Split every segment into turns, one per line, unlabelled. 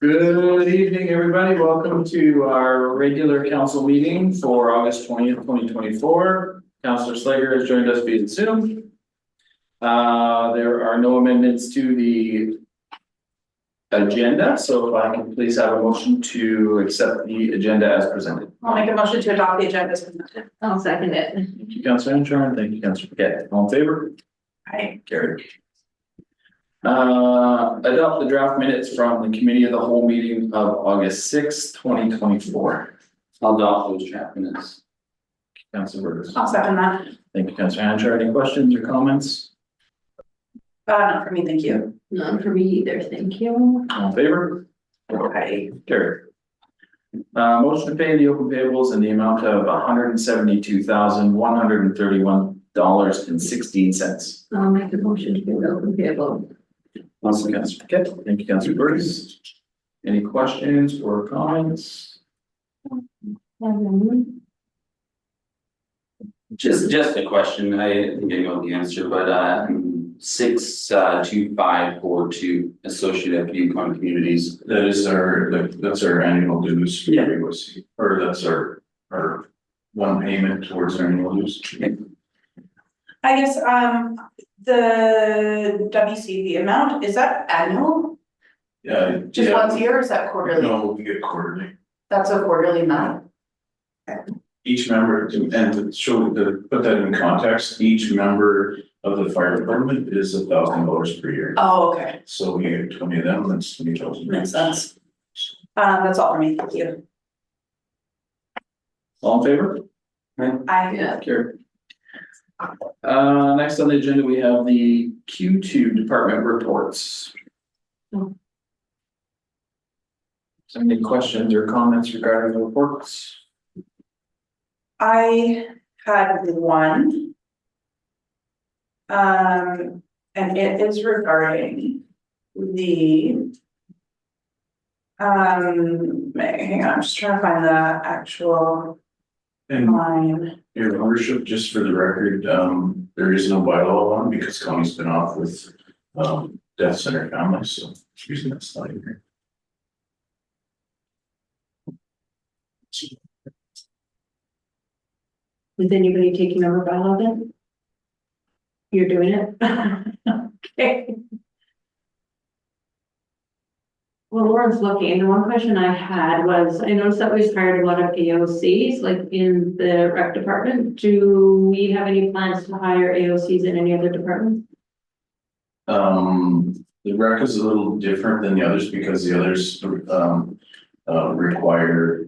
Good evening, everybody. Welcome to our regular council meeting for August 20th, 2024. Councillor Slager has joined us via Zoom. There are no amendments to the agenda, so if I can please have a motion to accept the agenda as presented.
I'll make a motion to adopt the agenda as presented.
I'll second it.
Thank you, Councillor Antrim. Thank you, Councillor Paquette. All in favor?
Aye.
Carried. Adopt the draft minutes from the committee of the whole meeting of August 6th, 2024.
I'll adopt those draft minutes.
Councillor Burgess.
I'll second that.
Thank you, Councillor Hancher. Any questions or comments?
Not for me, thank you.
None for me either, thank you.
All in favor?
Aye.
Carried. Motion to pay the open payables in the amount of $172,131.16.
I'll make the motion to give the open payable.
Councillor Paquette. Thank you, Councillor Burgess. Any questions or comments?
Just a question, I think I know the answer, but 62542 Associate of Yukon Communities.
That's our annual dues.
Yeah.
Or that's our one payment towards our annual dues.
I guess, the WCV amount, is that annual?
Yeah.
Just once a year, or is that quarterly?
No, we get quarterly.
That's a quarterly amount.
Each member, and to put that in context, each member of the fire department is $1,000 per year.
Oh, okay,
So we get 20 of them, that's 20,000.
makes sense. That's all for me, thank you.
All in favor?
I,
Carried. Next on the agenda, we have the Q2 department reports. So any questions or comments regarding the reports?
I had one. And it is regarding the. Hang on, I'm just trying to find the actual
And
line.
your ownership, just for the record, there is no bylaw on because Connie's been off with death center families, so usually that's not in here.
Is anybody taking over bylaw then? You're doing it? Okay. Well, Lauren's looking, the one question I had was, I noticed that we've hired a lot of AOCs, like in the rec department. Do we have any plans to hire AOCs in any other departments?
The rec is a little different than the others because the others require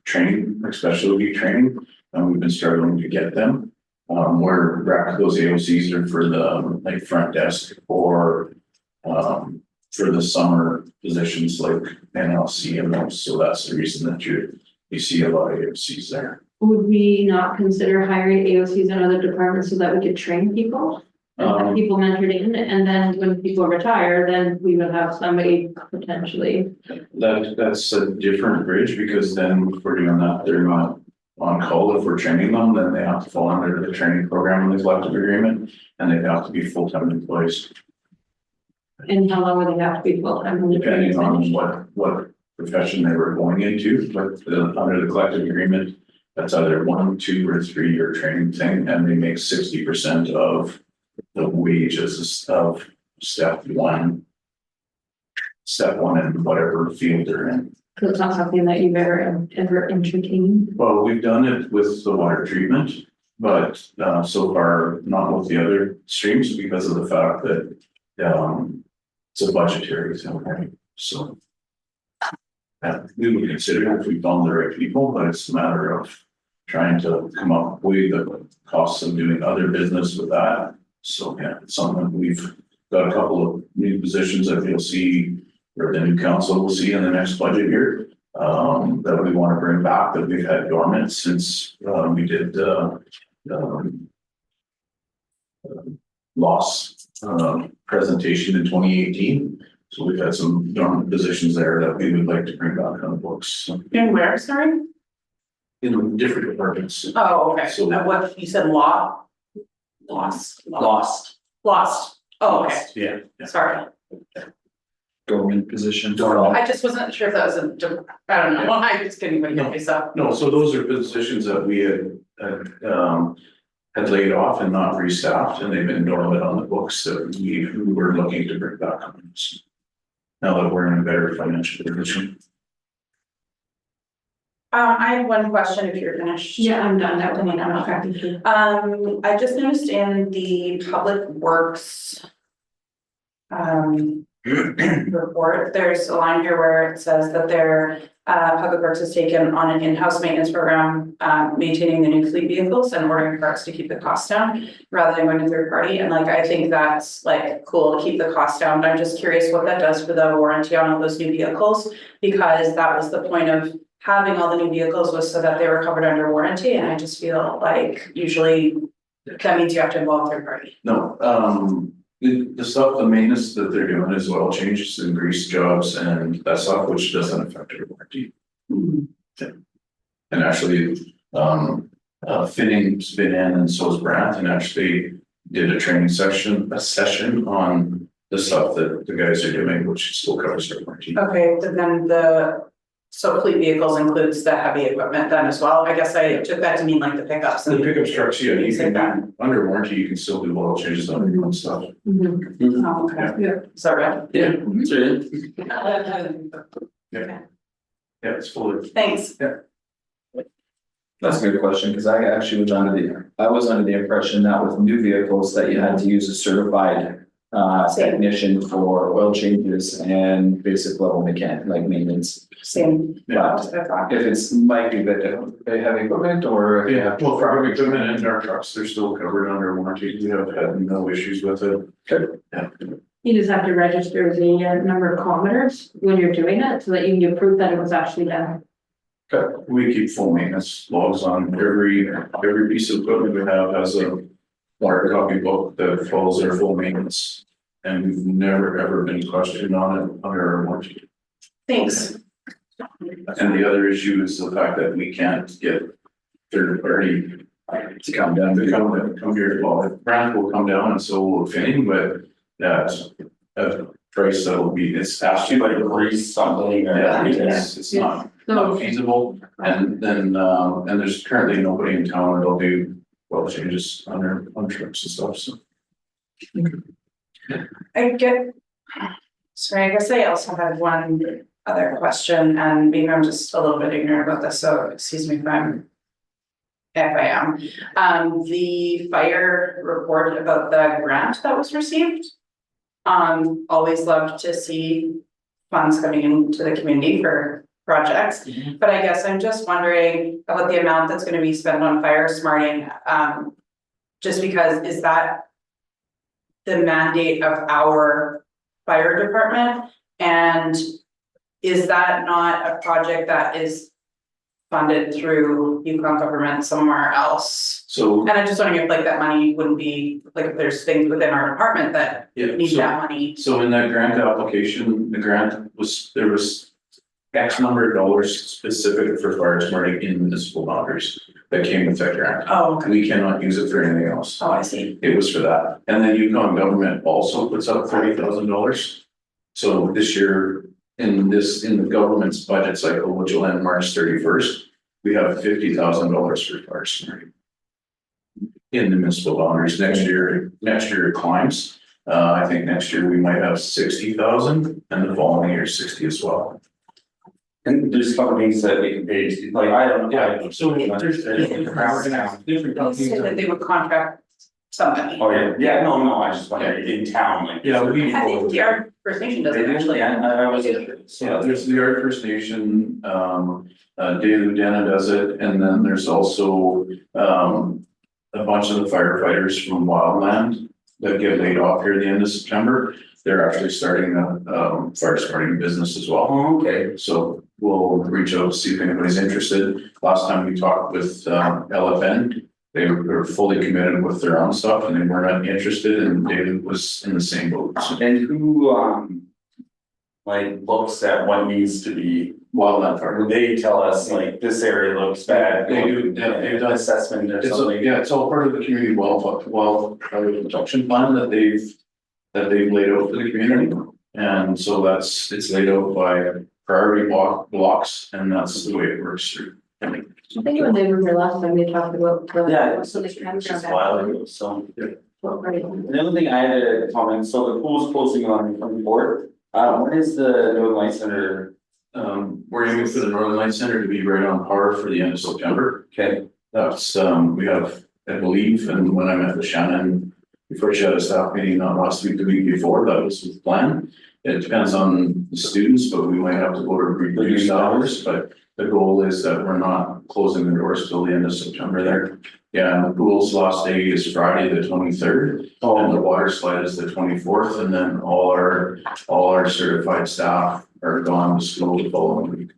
training, specialty training, and we've been struggling to get them. Where rec, those AOCs are for the like front desk or for the summer positions like NLC and those, so that's the reason that you see a lot of AOCs there.
Would we not consider hiring AOCs in other departments so that we could train people? And have people mentored in, and then when people retire, then we would have somebody potentially.
That's a different bridge because then if we're doing that, they're not on call. If we're training them, then they have to fall under the training program in the collective agreement and they have to be full-time employees.
And how long would they have to be full-time? When the
Depending
training's
on
finished?
what profession they were going into, but under the collective agreement, that's either 1, 2, or 3 year training thing, and they make 60% of the wages of step one in whatever field they're in.
So it's not something that you've ever entertained?
Well, we've done it with the water treatment, but so far not with the other streams because of the fact that it's a budgetary thing, right? So we would consider it if we found the right people, but it's a matter of trying to come up with the costs of doing other business with that. So yeah, it's something we've got a couple of new positions that you'll see, or the new council will see in the next budget year, that we want to bring back that we've had dormant since we did loss presentation in 2018. So we've had some dormant positions there that we would like to bring back on the books
In where, sorry?
in different departments.
Oh, okay,
So-
what, you said lost.
Lost.
Oh, okay,
Yeah.
sorry.
government positions.
I just wasn't sure if that was I don't know, I just couldn't even get myself.
No, so those are positions that we had laid off and not restaffed, and they've been dormant on the books that we were looking to bring back on. So now that we're in a better financial position.
I have one question if you're finished.
Yeah, I'm done, that one, I'm not tracking through.
I just noticed in the public works. Report, there's a line here where it says that their public works has taken on an in-house maintenance program, maintaining the new fleet vehicles and ordering parts to keep the costs down rather than going to third party. And like, I think that's like cool to keep the cost down, but I'm just curious what that does for the warranty on all those new vehicles. Because that was the point of having all the new vehicles, was so that they were covered under warranty, and I just feel like usually that means you have to involve third party.
No, the stuff, the maintenance that they're doing is oil changes and grease jobs and that stuff, which doesn't affect your warranty. Yeah. And actually, Finning's been in, and so is Brandt, and actually did a session on the stuff that the guys are doing, which still covers their warranty.
Okay, but then so fleet vehicles includes the heavy equipment then as well. I guess I took that to mean like the pickups.
The pickup trucks, yeah, you
Say that.
can, under warranty, you can still do oil changes on your own stuff.
Mhm.
Oh, okay.
Yeah.
Is that right?
Yeah, that's right.
Yeah, it's fully.
Thanks.
That's a good question, because I actually was under the impression that with new vehicles that you had to use a certified technician for oil changes and basic level mechanic, like maintenance.
Same.
Yeah.
That's what I thought.
If it's might be a bit different, they have equipment or.
Yeah, well, for our equipment and our trucks, they're still covered under warranty. We have had no issues with it.
Good.
Yeah.
You just have to register the number of kilometers when you're doing it, so that you can give proof that it was actually done.
Okay, we keep full maintenance logs on every piece of equipment we have has a hard copy book that follows their full maintenance. And we've never, ever been questioned on it under our warranty.
Thanks.
And the other issue is the fact that we can't get third party
To come down.
to come here. Well, Brandt will come down and so will Finning, but that's a price that will be, it's actually like
Grease something or.
yeah, it's not feasible. And then, and there's currently nobody in town that'll do oil changes on trips and stuff, so.
Sorry, I guess I also had one other question, and maybe I'm just a little bit ignorant about this, so excuse me if I am. The fire report about the grant that was received. Always loved to see funds coming into the community for projects, but I guess I'm just wondering about the amount that's gonna be spent on fire smarting. Just because, is that the mandate of our fire department? And is that not a project that is funded through Yukon government somewhere else?
So,
And I'm just wondering if like that money wouldn't be, like if there's things within our department that
yeah,
need that money.
so in that grant application, the grant was, there was X number of dollars specific for fire smarting in municipal boundaries that came with that grant.
Oh, okay.
We cannot use it for anything else.
Oh, I see.
It was for that. And then Yukon government also puts up $30,000. So this year, in the government's budget cycle, which will end March 31st, we have $50,000 for fire smarting in the municipal boundaries. Next year it climbs. I think next year we might have 60,000 and the following year 60 as well.
And there's companies that we can pay, like, I don't know.
Yeah, so there's different
They
companies.
said that they would contract somebody.
Oh, yeah, no, I just wondered in town, like.
Yeah, we-
I think the Art First Nation does it actually.
I was.
Yeah, there's the Art First Nation, Daily Dana does it, and then there's also, a bunch of the firefighters from Wildland that get laid off here at the end of September. They're actually starting a, fire starting business as well.
Oh, okay.
So we'll reach out to see if anybody's interested. Last time we talked with, LFN, they were fully committed with their own stuff and they weren't interested, and David was in the same boat. So
And who, like, looks at what needs to be,
Wildland Fire.
they tell us, like, this area looks bad.
They do, yeah, they've done
Assessment or
It's,
something.
yeah, it's all part of the community wildfire protection plan that they've laid out for the community. And so it's laid out by priority blocks, and that's the way it works through.
I think when they were here last time, they talked about.
Yeah,
So they can
it's just
from
a while ago, so.
that. Right.
The other thing I had a comment, so the pool's closing on the 24th. When is the Northern Light Center?
We're aiming for the Northern Light Center to be right on par for the end of September.
Okay,
That's, we have, I believe, and when I met with Shannon, before she had a staff meeting, not last week, the week before, that was the plan. It depends on the students, but we might have to go to reduced hours, but the goal is that we're not closing the doors till the end of September there. Yeah, and the pool's last day is Friday, the 23rd, and the water slide is the 24th, and then all our certified staff are gone to school the following week.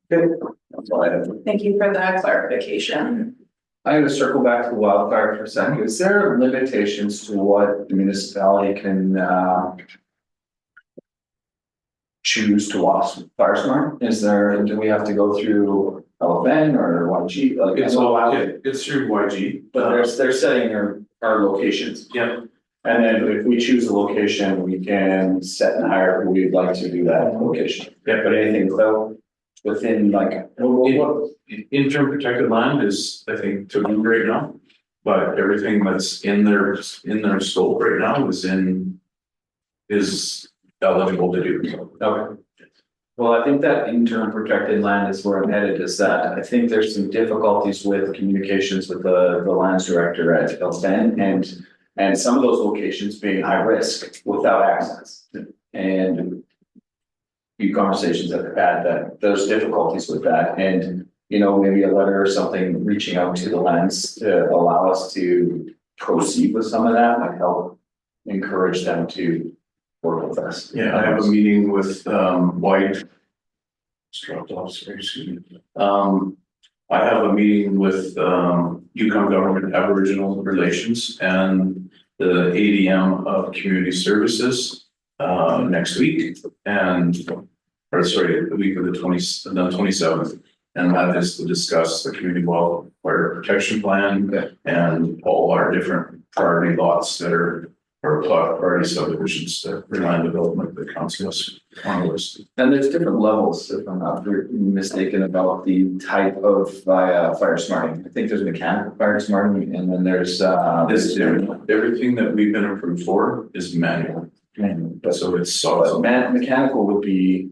That's all I have.
Thank you for the clarification.
I'm gonna circle back to wildfire for a second. Is there limitations to what the municipality can, choose to watch fire smart? Is there, do we have to go through LFN or YG? Like,
It's
I know
all,
how-
it's through YG.
But they're setting our locations.
Yeah,
And then if we choose a location, we can set and hire who we'd like to do that location.
Yeah.
But anything though, within like, what,
interim protected land is, I think, to do right now. But everything that's in their scope right now is eligible to do.
okay. Well, I think that interim protected land is where I'm headed, is that I think there's some difficulties with communications with the lands director at Elton and some of those locations being high risk without access. And few conversations that I've had that there's difficulties with that, and you know, maybe a letter or something reaching out to the lands to allow us to proceed with some of that might help encourage them to work with us.
Yeah, I have a meeting with White. It's dropped off, sorry, excuse me. I have a meeting with Yukon Government Aboriginal Relations and the ADM of Community Services next week, and or sorry, the week of the 27th. And that is to discuss the community wildfire protection plan and all our different priority lots that are priority subdivisions that land development that council us on the list.
And there's different levels, if I'm not mistaken, about the type of fire smarting. I think there's mechanical fire smarting, and then there's
Everything that we've been approved for is manual,
but
so it's
but
solid.
mechanical would be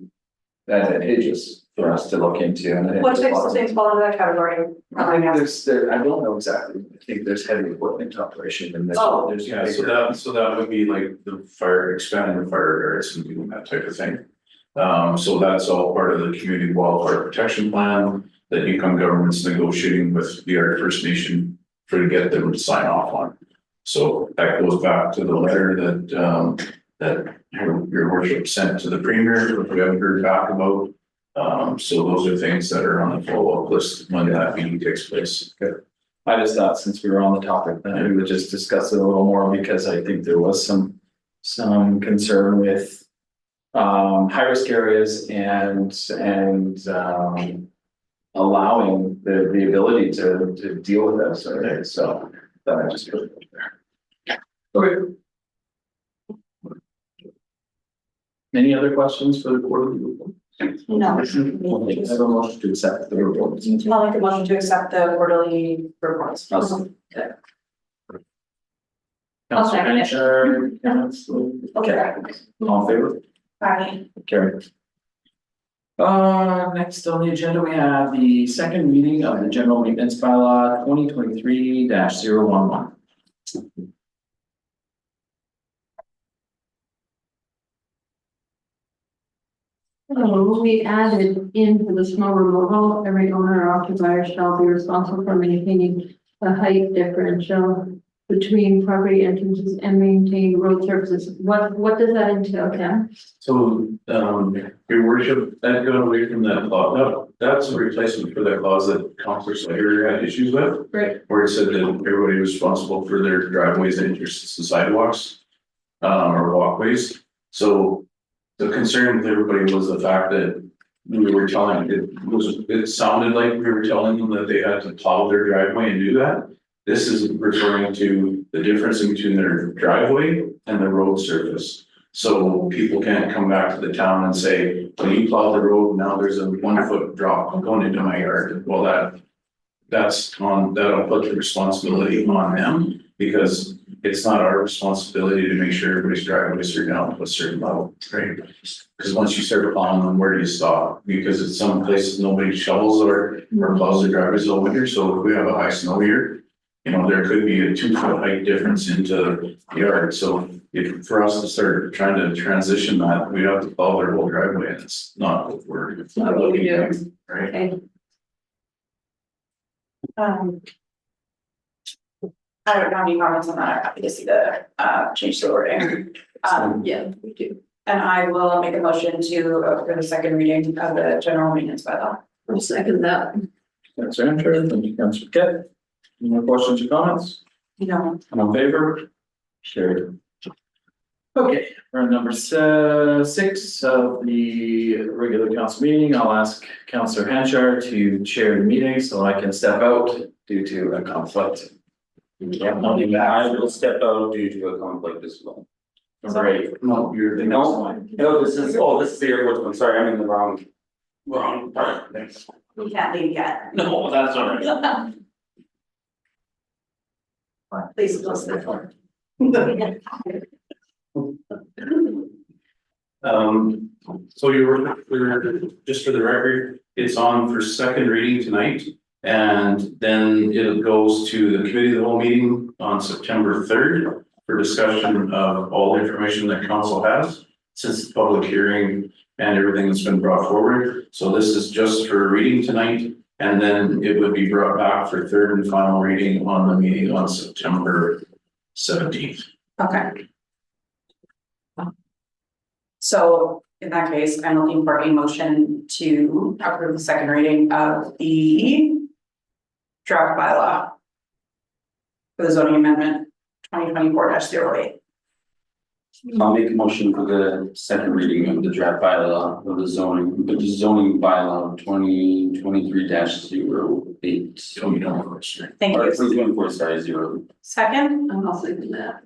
advantageous for us to look into. And I think
What
there's
types of
lots
things fall into that category?
I don't know exactly. I think there's heavy equipment operation and
Oh.
there's.
Yeah, so that would be like the expanding the fire areas and doing that type of thing. So that's all part of the community wildfire protection plan that Yukon government's negotiating with the Art First Nation to get them to sign off on. So that goes back to the letter that your worship sent to the premier, which we haven't heard back about. So those are things that are on the follow-up list when that meeting takes place.
I just thought since we were on the topic, that we would just discuss it a little more because I think there was some concern with high risk areas and allowing the ability to deal with those sort of things. So that I just put it there. Okay. Any other questions for the quarterly report?
No.
I have a motion to accept the report.
I'll make a motion to accept the quarterly reports.
Awesome.
I'll second it.
Okay, all in favor?
Aye.
Carry. Next on the agenda, we have the second reading of the general maintenance bylaw 2023-011.
So we added in for the snow removal, every owner or occupier shall be responsible for maintaining the height differential between property entrances and maintain road surfaces. What does that entail, Ken?
So, your worship, that got away from that clause, no, that's a replacement for that clause that Councilor Slater had issues with.
Right.
Where it said that everybody was responsible for their driveways and entrances to sidewalks. Or walkways, so the concern with everybody was the fact that we were telling, it sounded like we were telling them that they had to plow their driveway and do that. This is referring to the difference between their driveway and the road surface. So people can't come back to the town and say, well, you plowed the road, now there's a 1 foot drop going into my yard. Well, that'll put the responsibility on them, because it's not our responsibility to make sure everybody's driveways are down to a certain level, right? Because once you start plowing them, where do you stop? Because in some places, nobody shovels or plows their driveways all winter, so if we have a high snow year, you know, there could be a 2 foot height difference into the yard, so if, for us to start trying to transition that, we have to plow their whole driveway, and it's not what we're.
Not what we do.
Right?
Okay,
I don't have any comments on that. I'm happy to see the change to the wording.
yeah, we do.
And I will make a motion to for the second reading of the general maintenance bylaw.
I'll second that.
Councillor Hunter, thank you, Councillor Kett. Any more questions or comments?
No.
All in favor? Carried. Okay, we're on number 6 of the regular council meeting. I'll ask Councillor Hanchar to chair the meeting so I can step out due to a conflict.
I will step out due to a conflict as well.
Great. No, you're the next
No,
one.
no, this is the airport one, sorry, I'm in the wrong part, thanks.
We can't leave yet.
No, that's all right.
Please close the door.
So just for the record, it's on for second reading tonight. And then it goes to the committee of the whole meeting on September 3rd for discussion of all the information that council has since the public hearing and everything that's been brought forward. So this is just for reading tonight, and then it would be brought back for third and final reading on the meeting on September 17th.
Okay. So in that case, I'm looking for a motion to approve the second reading of the draft bylaw for the zoning amendment 2024-08.
I'll make a motion for the second reading of the draft bylaw of the zoning bylaw 2023-08.
Oh, you don't want to start.
Thank
Or
you.
2024-0.
Second,
I'm also second that.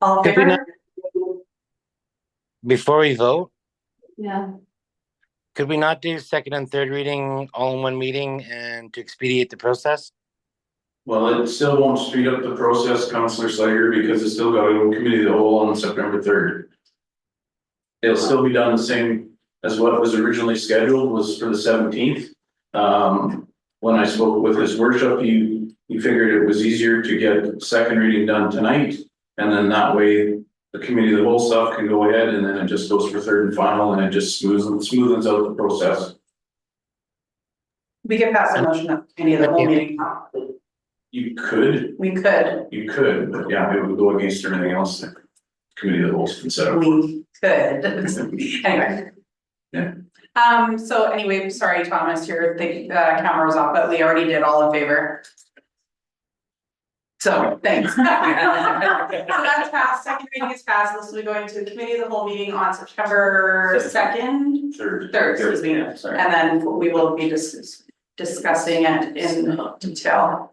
all in
Could we
favor?
Before we vote,
Yeah,
could we not do second and third reading all in one meeting and to expedite the process?
Well, it still won't speed up the process, Councillor Slager, because it's still got to go committee of the whole on September 3rd. It'll still be done the same as what was originally scheduled, was for the 17th. When I spoke with his worship, he figured it was easier to get second reading done tonight. And then that way, the committee of the whole stuff can go ahead, and then it just goes for third and final, and it just smoothens out the process.
We can pass a motion of any of the whole meeting.
You could,
We could,
but yeah, it would go against everything else that committee of the whole can set up.
we could, anyway.
Yeah.
So anyway, sorry, Thomas, your camera was off, but we already did all in favor. So, thanks. So that's passed, second reading is passed, this will be going to the committee of the whole meeting on September 2nd.
Third.
Third, excuse me,
Yeah, sorry.
and then we will be discussing it in detail.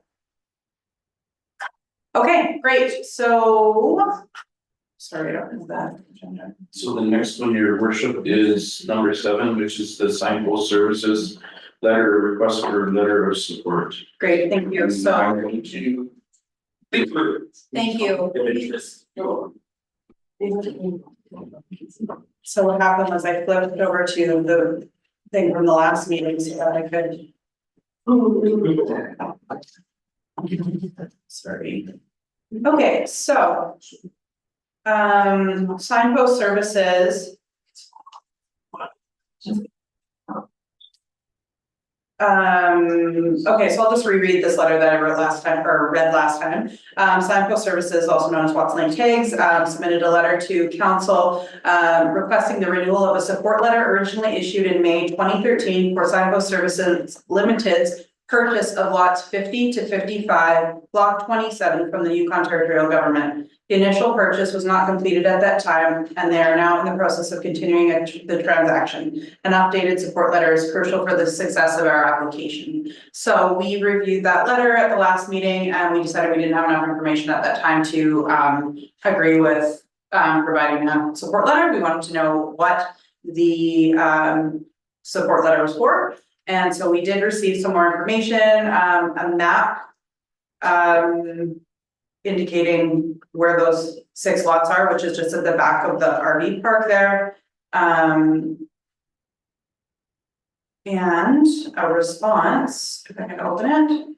Okay, great, so. Sorry, I don't have that agenda.
So the next one, your worship, is number 7, which is the signpost services request for letter of support.
Great, thank you, so,
Thank you.
thank you. So what happened was I flipped it over to the thing from the last meeting so that I could. Sorry. Okay, so. Signpost services. Okay, so I'll just reread this letter that I wrote last time, or read last time. Signpost Services, also known as Watson Lane Tags, submitted a letter to council requesting the renewal of a support letter originally issued in May 2013 for Signpost Services Limited's purchase of lots 50 to 55, block 27 from the Yukon Territorial Government. The initial purchase was not completed at that time, and they are now in the process of continuing the transaction. An updated support letter is crucial for the success of our application. So we reviewed that letter at the last meeting, and we decided we didn't have enough information at that time to agree with providing a support letter. We wanted to know what the support letter was for. And so we did receive some more information, a map indicating where those 6 lots are, which is just at the back of the RV park there. And a response, if I can open it.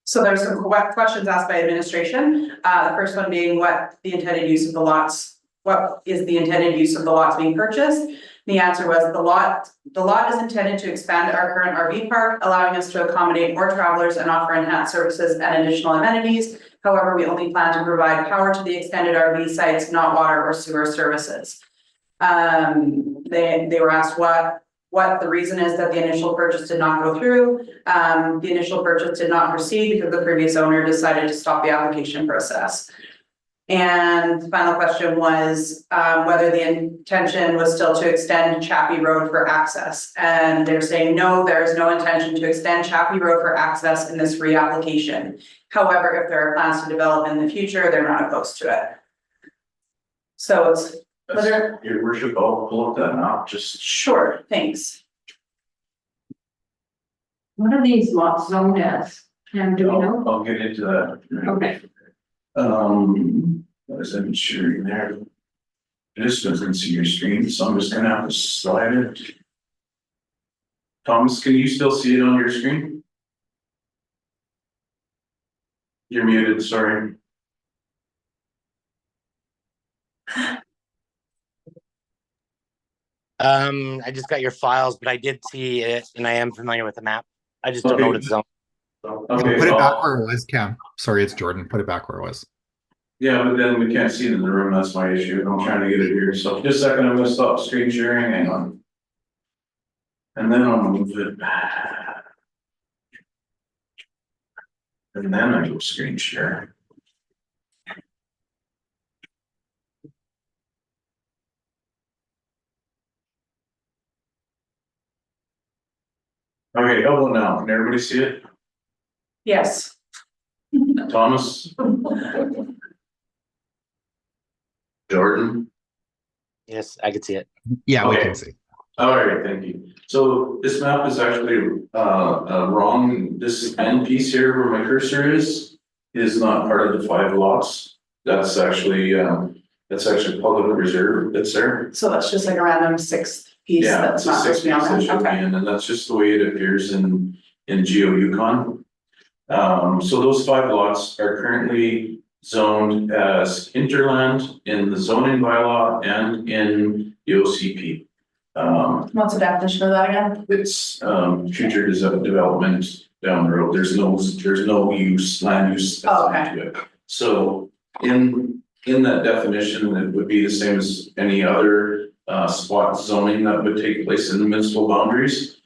So there's some questions asked by administration. The first one being what the intended use of the lots, what is the intended use of the lots being purchased? The answer was the lot is intended to expand our current RV park, allowing us to accommodate more travelers and offer enhanced services and additional amenities. However, we only plan to provide power to the extended RV sites, not water or sewer services. They were asked what the reason is that the initial purchase did not go through. The initial purchase did not proceed because the previous owner decided to stop the application process. And the final question was whether the intention was still to extend Chappie Road for access. And they're saying, no, there is no intention to extend Chappie Road for access in this reapplication. However, if there are plans to develop in the future, they're not opposed to it. So it's whether.
Your worship, I'll pull up that map, just.
Sure, thanks.
What are these lots zoned as? And do we know?
I'll get into that.
Okay.
What is that shooting there? It just doesn't see your screen, so I'm just gonna have to slide it. Thomas, can you still see it on your screen? You're muted, sorry.
I just got your files, but I did see it and I am familiar with the map. I just don't know what it's zoned.
Okay.
Put it back where it was, Cam. Sorry, it's Jordan. Put it back where it was.
Yeah, but then we can't see it in the room, that's my issue, I'm trying to get it here, so just a second, I'm gonna stop screen sharing, hang on. And then I'll move it back. And then I go screen share. Okay, how about now, can everybody see it?
Yes.
Thomas? Jordan?
Yes, I could see it.
Yeah, we
Okay.
can see.
All right, thank you. So this map is actually wrong. This end piece here where my cursor is not part of the 5 lots. That's actually public reserve that's there.
So that's just like a random 6th piece
Yeah,
that's
it's a
not supposed
6
to be on
piece that
that.
should be
Okay.
in, and that's just the way it appears in GeoYukon. So those 5 lots are currently zoned as hinterland in the zoning bylaw and in the OCP.
What's the definition of that again?
It's future development down the road. There's no use, land use
Oh,
assigned to it. So in that definition, it would be the same as any other spot zoning that would take place in the municipal boundaries.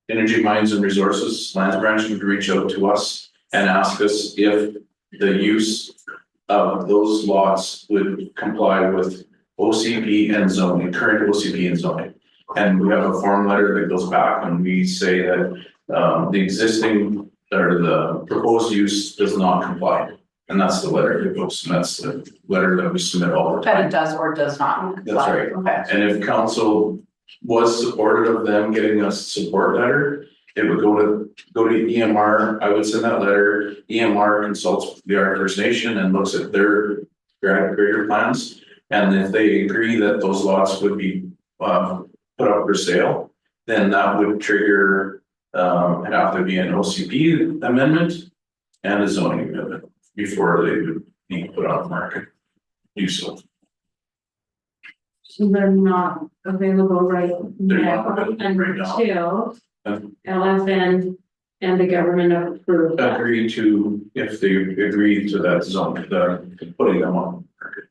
Energy Mines and Resources, Lands Branch would reach out to us and ask us if the use of those lots would comply with OCP and zoning, current OCP and zoning. And we have a form letter that goes back and we say that the existing or the proposed use does not comply. And that's the letter that goes, and that's the letter that we submit all the
That it
time.
does or does not.
That's right.
Okay.
And if council was supportive of them getting us support letter, it would go to EMR. I would send that letter. EMR consults with the Arctic First Nation and looks at their greater plans. And if they agree that those lots would be put up for sale, then that would trigger it'd have to be an OCP amendment and a zoning amendment before they would be put on the market. Do so.
So they're not available right
They're
now
not available right now.
until
Um,
LFN and the government approve that.
Agree to, if they agree to that zone, putting them on the market.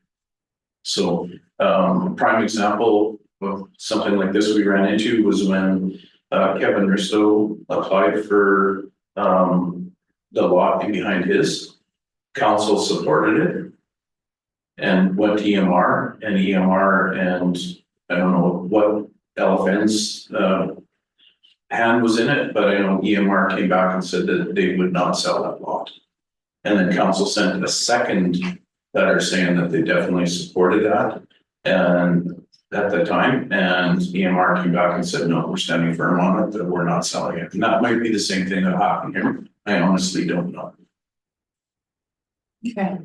So, prime example of something like this we ran into was when Kevin Risto applied for, the lot behind his. Council supported it. And went to EMR and I don't know what elephants, hand was in it, but I know EMR came back and said that they would not sell that lot. And then council sent a second letter saying that they definitely supported that. And at the time, and EMR came back and said, no, we're standing firm on it, that we're not selling it. And that might be the same thing that happened here. I honestly don't know.
Okay,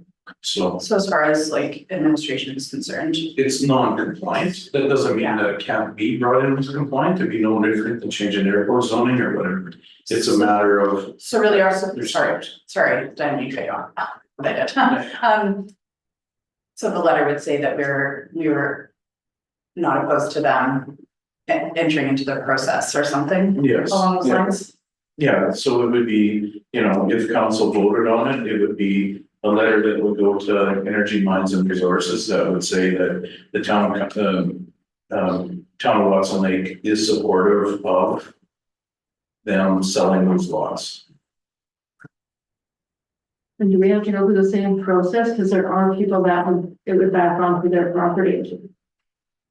So
so as far as like administration is concerned,
it's non-compliant. That doesn't mean that it can't be brought in as compliant. It'd be no different than changing airport zoning or whatever. It's a matter of,
so really our, sorry, didn't mean to cut you off. But I did. So the letter would say that we were not opposed to them entering into the process or something
yes.
along those
Yeah.
lines.
Yeah, so it would be, you know, if council voted on it, it would be a letter that would go to Energy Mines and Resources that would say that the town, town of Watson Lake is supportive of them selling those lots.
And do we have to go through the same process? Because there are people that it would back onto their property.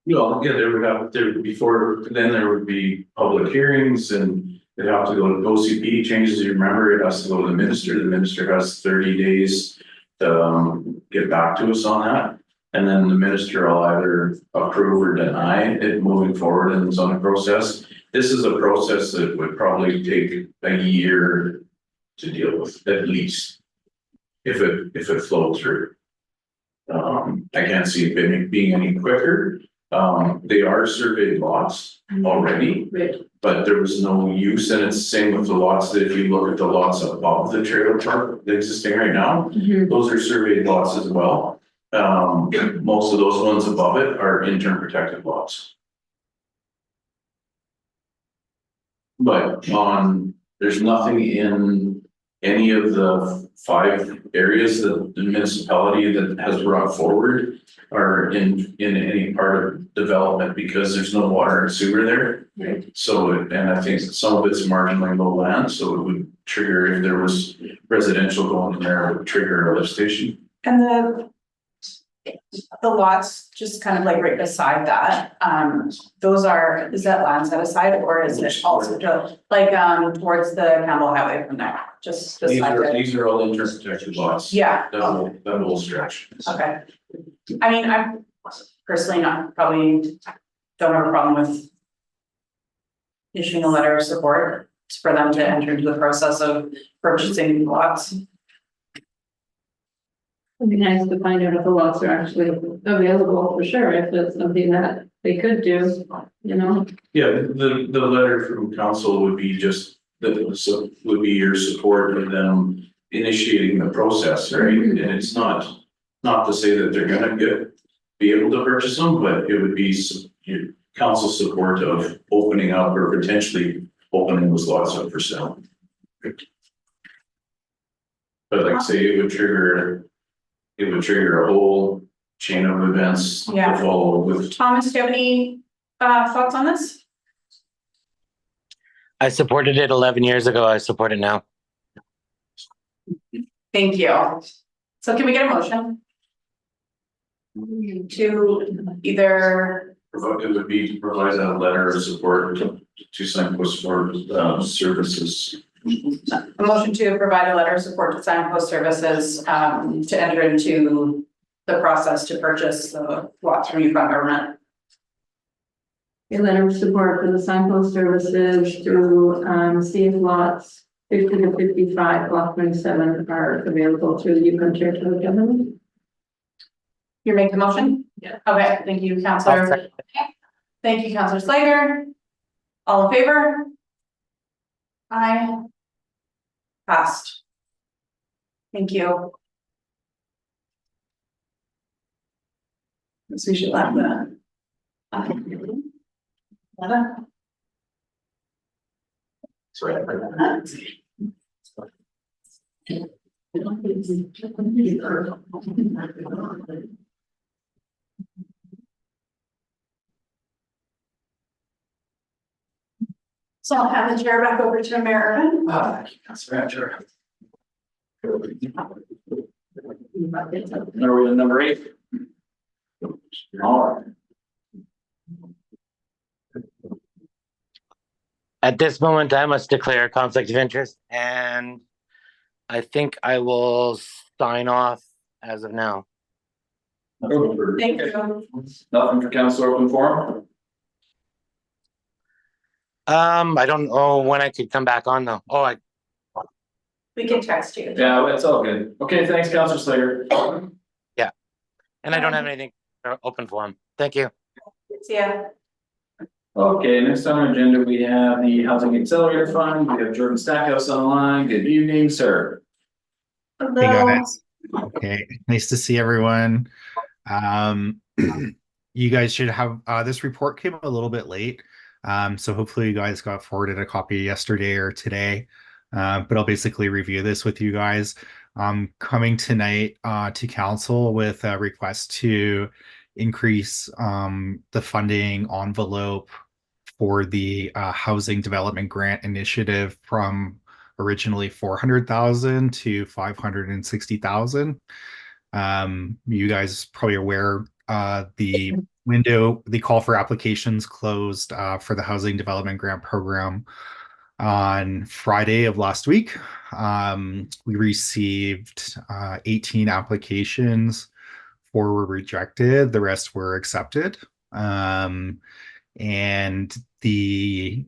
Well, yeah, there would be public hearings and it'd have to go to OCP changes. You remember, it has to go to the minister. The minister has 30 days to get back to us on that. And then the minister will either approve or deny it moving forward in the zoning process. This is a process that would probably take a year to deal with, at least, if it flowed through. I can't see it being any quicker. They are surveyed lots already,
Right.
but there was no use, and it's the same with the lots that if you look at the lots above the trailer park existing right now, those are surveyed lots as well. Most of those ones above it are interim protected lots. But there's nothing in any of the 5 areas that the municipality that has brought forward are in any part of development because there's no water and sewer there.
Right.
So, and I think some of it's marginally low land, so it would trigger, if there was residential going in there, it would trigger a lift station.
And the lots just kind of like right beside that, is that land set aside or is it also like towards the Campbell Highway from there, just beside it?
These are all interim protected lots.
Yeah,
That whole stretch.
okay. I mean, I'm personally probably don't have a problem with issuing a letter of support for them to enter into the process of purchasing lots.
It'd be nice to find out if the lots are actually available for sure, if it's something that they could do, you know?
Yeah, the letter from council would be just, would be your support of them initiating the process, right? And it's not to say that they're gonna be able to purchase them, but it would be your council support of opening up or potentially opening those lots up for sale. But like say it would trigger a whole chain of events to
Yeah.
follow with.
Thomas, do you have any thoughts on this?
I supported it 11 years ago. I support it now.
Thank you. So can we get a motion to either,
It would be to provide a letter of support to Signpost for services.
a motion to provide a letter of support to Signpost Services to enter into the process to purchase the lots from Yukon government?
A letter of support for the signpost services through, see if lots 50 to 55, block 27 are available through the Yukon Territory Government.
You're making the motion?
Yeah.
Okay, thank you,
I'll
Counselor.
second.
Thank you, Counselor Slager. All in favor? Aye. Passed. Thank you. So we should let the. So I'll hand the chair back over to Mayor Irvin.
Thank you, Councilor Hatcher. Are we on number 8? All right.
At this moment, I must declare a conflict of interest, and I think I will sign off as of now.
Thank you.
Nothing for council open forum?
I don't know when I could come back on though. Oh,
We can text you.
Yeah, it's all good. Okay, thanks, Councilor Slater.
and I don't have anything open for him. Thank you.
See ya.
Okay, next on our agenda, we have the Housing Accelerator Fund. We have Jordan Stackhouse on the line. Good evening, sir.
Hey guys. Okay, nice to see everyone. You guys should have, this report came a little bit late. So hopefully you guys got forwarded a copy yesterday or today. But I'll basically review this with you guys. Coming tonight to council with a request to increase the funding envelope for the housing development grant initiative from originally 400,000 to 560,000. You guys probably aware the call for applications closed for the housing development grant program on Friday of last week. We received 18 applications. 4 were rejected, the rest were accepted. And the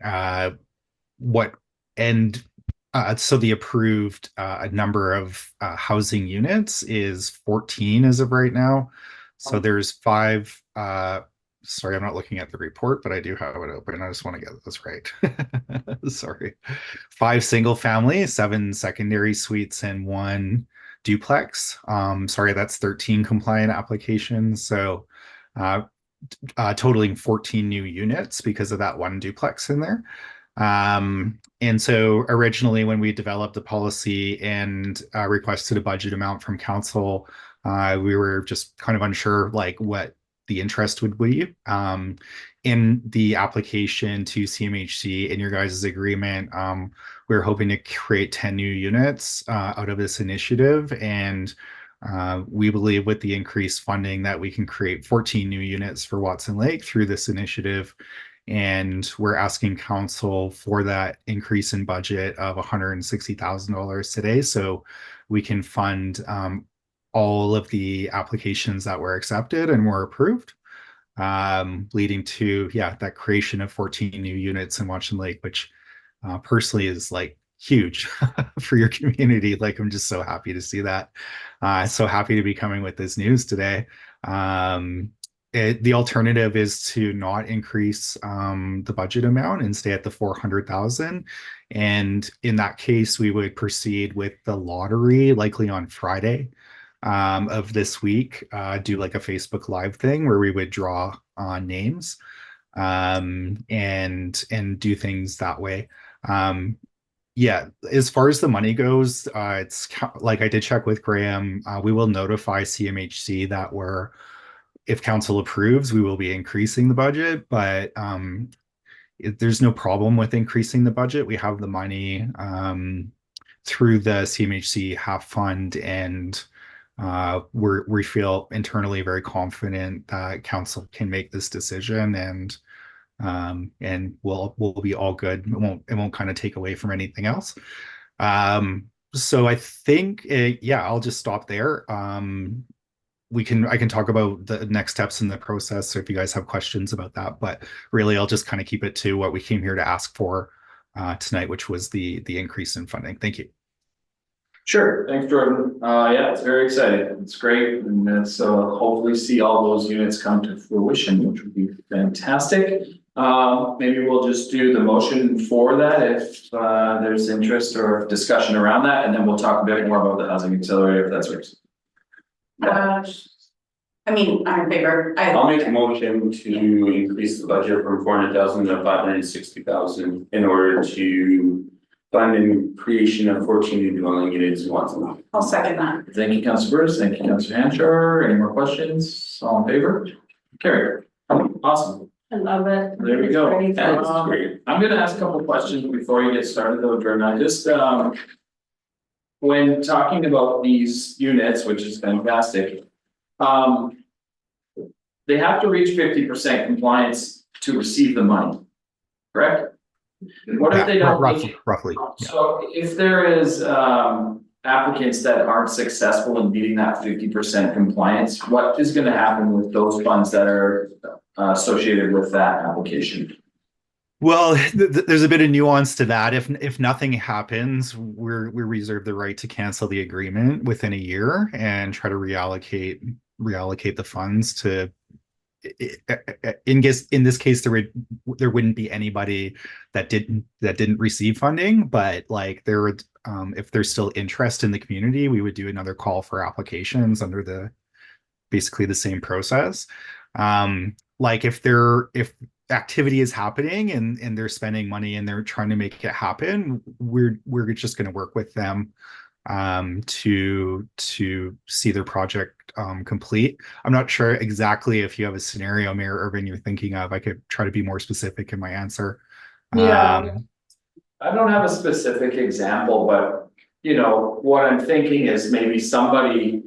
so the approved number of housing units is 14 as of right now. So there's 5 sorry, I'm not looking at the report, but I do have it open. I just want to get this right. Sorry. 5 single family, 7 secondary suites, and 1 duplex. Sorry, that's 13 compliant applications. So totaling 14 new units because of that 1 duplex in there. And so originally when we developed the policy and requested a budget amount from council, we were just kind of unsure like what the interest would be. In the application to CMHC in your guys' agreement, we're hoping to create 10 new units out of this initiative. And we believe with the increased funding that we can create 14 new units for Watson Lake through this initiative. And we're asking council for that increase in budget of $160,000 today, so we can fund all of the applications that were accepted and were approved, leading to that creation of 14 new units in Watson Lake, which personally is like huge for your community. Like, I'm just so happy to see that. So happy to be coming with this news today. The alternative is to not increase the budget amount and stay at the 400,000. And in that case, we would proceed with the lottery likely on Friday of this week, do like a Facebook Live thing where we would draw names and do things that way. As far as the money goes, it's like I did check with Graham. We will notify CMHC that if council approves, we will be increasing the budget, but there's no problem with increasing the budget. We have the money through the CMHC HAF fund, and we feel internally very confident that council can make this decision, and we'll be all good. It won't kind of take away from anything else. So I think I'll just stop there. I can talk about the next steps in the process, so if you guys have questions about that, but really I'll just kind of keep it to what we came here to ask for tonight, which was the increase in funding. Thank you.
Sure, thanks, Jordan. It's very exciting. It's great, and let's hopefully see all those units come to fruition, which would be fantastic. Maybe we'll just do the motion for that if there's interest or discussion around that, and then we'll talk a bit more about the housing accelerator if that's what.
I'm in favor.
I'll make a motion to increase the budget from 400,000 to 560,000 in order to fund the creation of 14 new dwelling units in Watson Lake.
I'll second that.
Thank you, Councilor Bruce. Thank you, Councilor Hanchar. Any more questions? All in favor? Carried. Awesome.
I love it.
There we go.
It's very fun.
Great.
I'm gonna ask a couple questions before you get started though, Jordan. I just, when talking about these units, which is fantastic, they have to reach 50% compliance to receive the money, correct? What if they don't?
Roughly, yeah.
So if there is, applicants that aren't successful in meeting that 50% compliance, what is gonna happen with those funds that are associated with that application?
Well, there's a bit of nuance to that. If nothing happens, we reserve the right to cancel the agreement within a year and try to reallocate the funds to. In this case, there wouldn't be anybody that didn't receive funding, but like there would, if there's still interest in the community, we would do another call for applications under basically the same process. Like if activity is happening and they're spending money and they're trying to make it happen, we're just going to work with them to see their project complete. I'm not sure exactly if you have a scenario, Mayor Irvin, you're thinking of. I could try to be more specific in my answer.
Yeah. I don't have a specific example, but you know, what I'm thinking is maybe somebody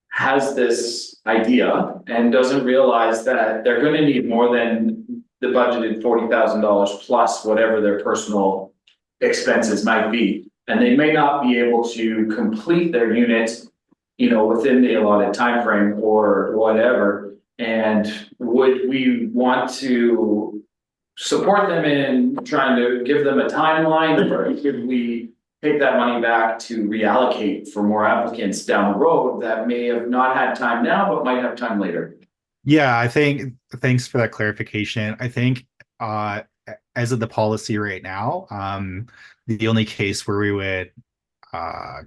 has this idea and doesn't realize that they're gonna need more than the budgeted $40,000 plus whatever their personal expenses might be. And they may not be able to complete their unit, you know, within the allotted time frame or whatever. And would we want to support them in trying to give them a timeline, or could we take that money back to reallocate for more applicants down the road that may have not had time now, but might have time later?
Yeah, I think, thanks for that clarification. I think as of the policy right now, the only case where we would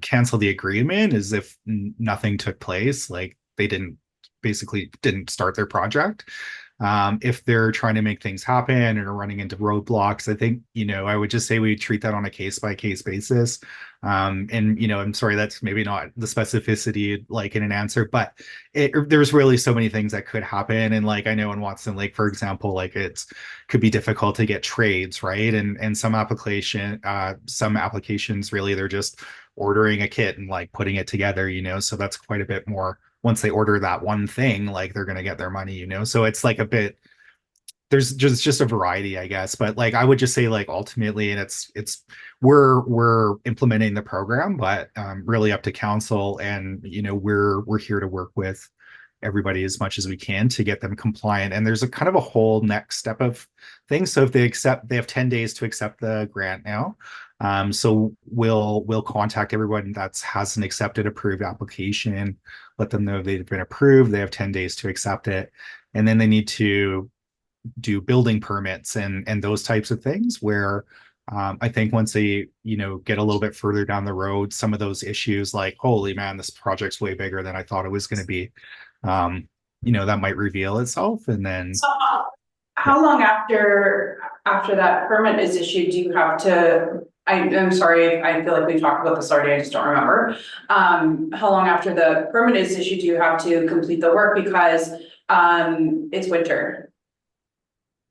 cancel the agreement is if nothing took place, like they didn't start their project. If they're trying to make things happen and are running into roadblocks, I think, you know, I would just say we treat that on a case by case basis. And, you know, I'm sorry, that's maybe not the specificity like in an answer, but there's really so many things that could happen. And like, I know in Watson Lake, for example, like could be difficult to get trades, right? And some applications really, they're just ordering a kit and like putting it together, you know, so that's quite a bit more. Once they order that one thing, like they're going to get their money, you know, so it's like a bit, there's just a variety, I guess, but like I would just say like ultimately, and we're implementing the program, but really up to council, and you know we're here to work with everybody as much as we can to get them compliant. And there's a kind of a whole next step of things. So if they have 10 days to accept the grant now. So we'll contact everyone that has an accepted approved application, let them know they've been approved, they have 10 days to accept it, and then they need to do building permits and those types of things where I think once they, you know, get a little bit further down the road, some of those issues like, holy man, this project's way bigger than I thought it was going to be, you know, that might reveal itself. And then
So how long after that permit is issued do you have to, I'm sorry, I feel like we talked about this already, I just don't remember. How long after the permit is issued do you have to complete the work because it's winter?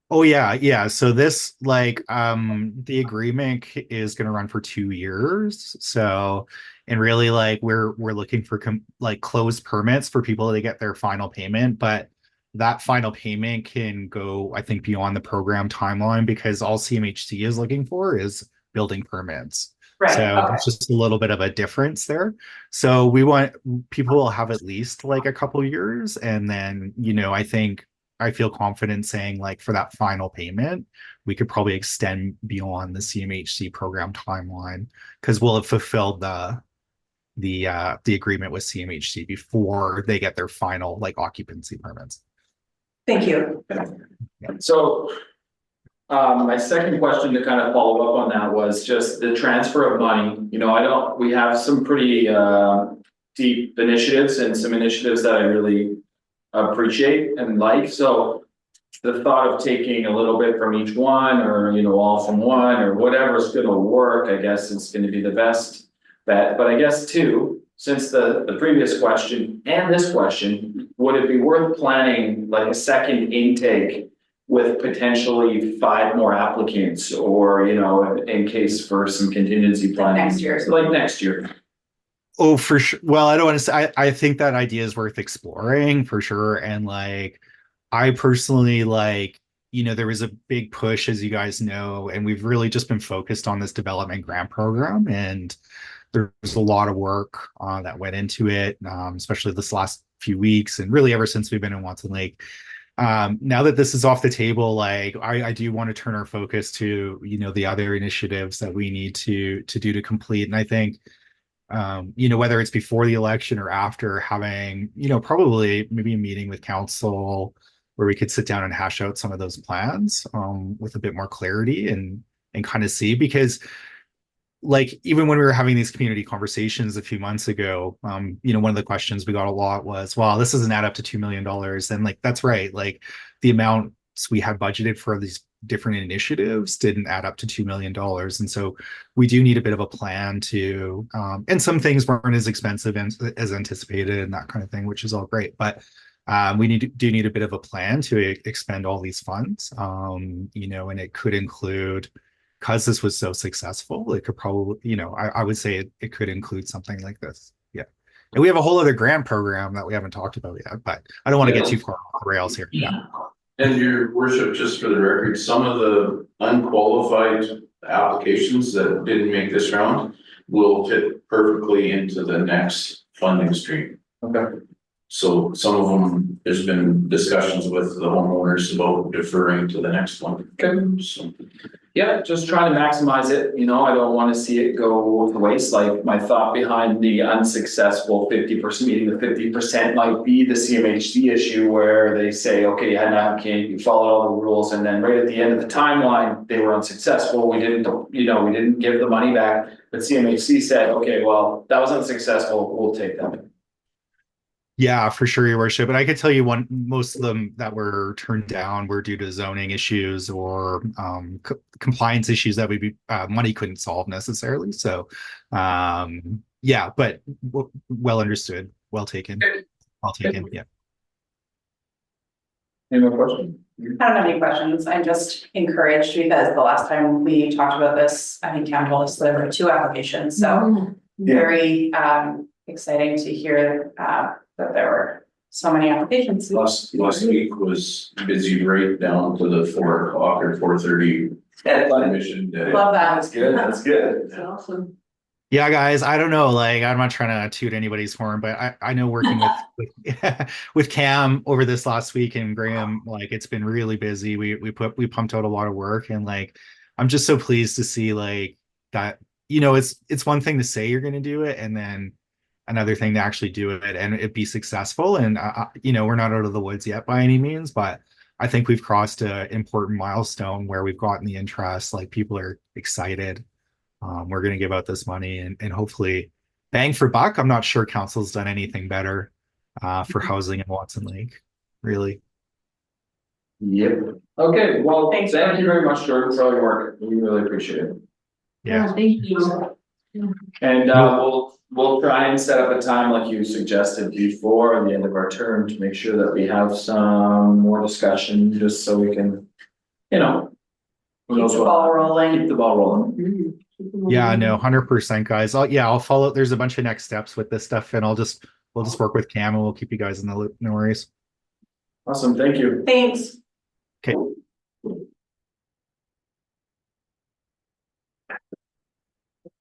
Oh yeah. So this like the agreement is going to run for 2 years. So, and really like we're looking for like closed permits for people to get their final payment, but that final payment can go, I think, beyond the program timeline because all CMHC is looking for is building permits.
Right.
So
Okay.
there's just a little bit of a difference there. So we want people will have at least like a couple years, and then, you know, I feel confident saying like for that final payment, we could probably extend beyond the CMHC program timeline because we'll have fulfilled the agreement with CMHC before they get their final like occupancy permits.
Thank you.
So my second question to kind of follow up on that was just the transfer of money. You know, we have some pretty deep initiatives and some initiatives that I really appreciate and like. So the thought of taking a little bit from each one, or, you know, all from one, or whatever's going to work, I guess it's going to be the best bet. But I guess too, since the previous question and this question, would it be worth planning like a second intake
with potentially 5 more applicants, or, you know, in case for some contingency planning.
Next year.
Like next year.
Oh, for sure. Well, I don't want to say, I think that idea is worth exploring for sure. And like, I personally like, you know, there was a big push, as you guys know, and we've really just been focused on this development grant program. And there's a lot of work that went into it, especially this last few weeks, and really ever since we've been in Watson Lake. Now that this is off the table, like I do want to turn our focus to, you know, the other initiatives that we need to do to complete. And I think, you know, whether it's before the election or after, having, you know, probably maybe a meeting with council where we could sit down and hash out some of those plans with a bit more clarity and kind of see, because like even when we were having these community conversations a few months ago, you know, one of the questions we got a lot was, well, this doesn't add up to $2 million. And like, that's right. Like the amounts we had budgeted for these different initiatives didn't add up to $2 million. And so we do need a bit of a plan to, and some things weren't as expensive as anticipated and that kind of thing, which is all great. But we do need a bit of a plan to expend all these funds, you know, and it could include, because this was so successful, it could probably, you know, I would say it could include something like this. Yeah. And we have a whole other grant program that we haven't talked about yet, but I don't want to get too far off the rails here. Yeah.
And your worship, just for the record, some of the unqualified applications that didn't make this round will fit perfectly into the next funding stream.
Okay.
So some of them, there's been discussions with the homeowners about deferring to the next one.
Okay.
So,
Yeah, just trying to maximize it, you know, I don't want to see it go to waste. Like my thought behind the unsuccessful 50% meeting, the 50% might be the CMHC issue where they say, okay, you had an applicant, you followed all the rules, and then right at the end of the timeline, they were unsuccessful. We didn't, you know, we didn't give the money back, but CMHC said, okay, well, that was unsuccessful, we'll take that.
Yeah, for sure, your worship. And I could tell you most of them that were turned down were due to zoning issues or compliance issues that money couldn't solve necessarily. So yeah, but well understood, well taken, yeah.
Any more questions?
I don't have any questions. I'm just encouraged because the last time we talked about this, I think Cam told us there were 2 applications. So very exciting to hear that there were so many applications.
last week was busy right down to the 4 o'clock or 4:30 admission day.
Love that.
That's good, that's good.
That's awesome.
Yeah, guys, I don't know, like I'm not trying to toot anybody's horn, but I know working with Cam over this last week and Graham, like it's been really busy. We pumped out a lot of work, and like I'm just so pleased to see like that, you know, it's one thing to say you're going to do it, and then another thing to actually do it and it be successful. And you know, we're not out of the woods yet by any means, but I think we've crossed an important milestone where we've gotten the interest, like people are excited. We're going to give out this money and hopefully bang for buck. I'm not sure council's done anything better for housing in Watson Lake, really.
Yep. Okay, well,
Thanks,
thank you very much, Jordan, for all your work. We really appreciate it.
Yeah.
Thank you.
And we'll try and set up a time like you suggested before the end of our term to make sure that we have some more discussion, just so we can, you know. who
Keep
knows
the
what-
ball rolling.
Keep the ball rolling.
Yeah, no, 100%, guys. I'll follow. There's a bunch of next steps with this stuff, and we'll just work with Cam and we'll keep you guys in the loop. No worries.
Awesome, thank you.
Thanks.
Okay.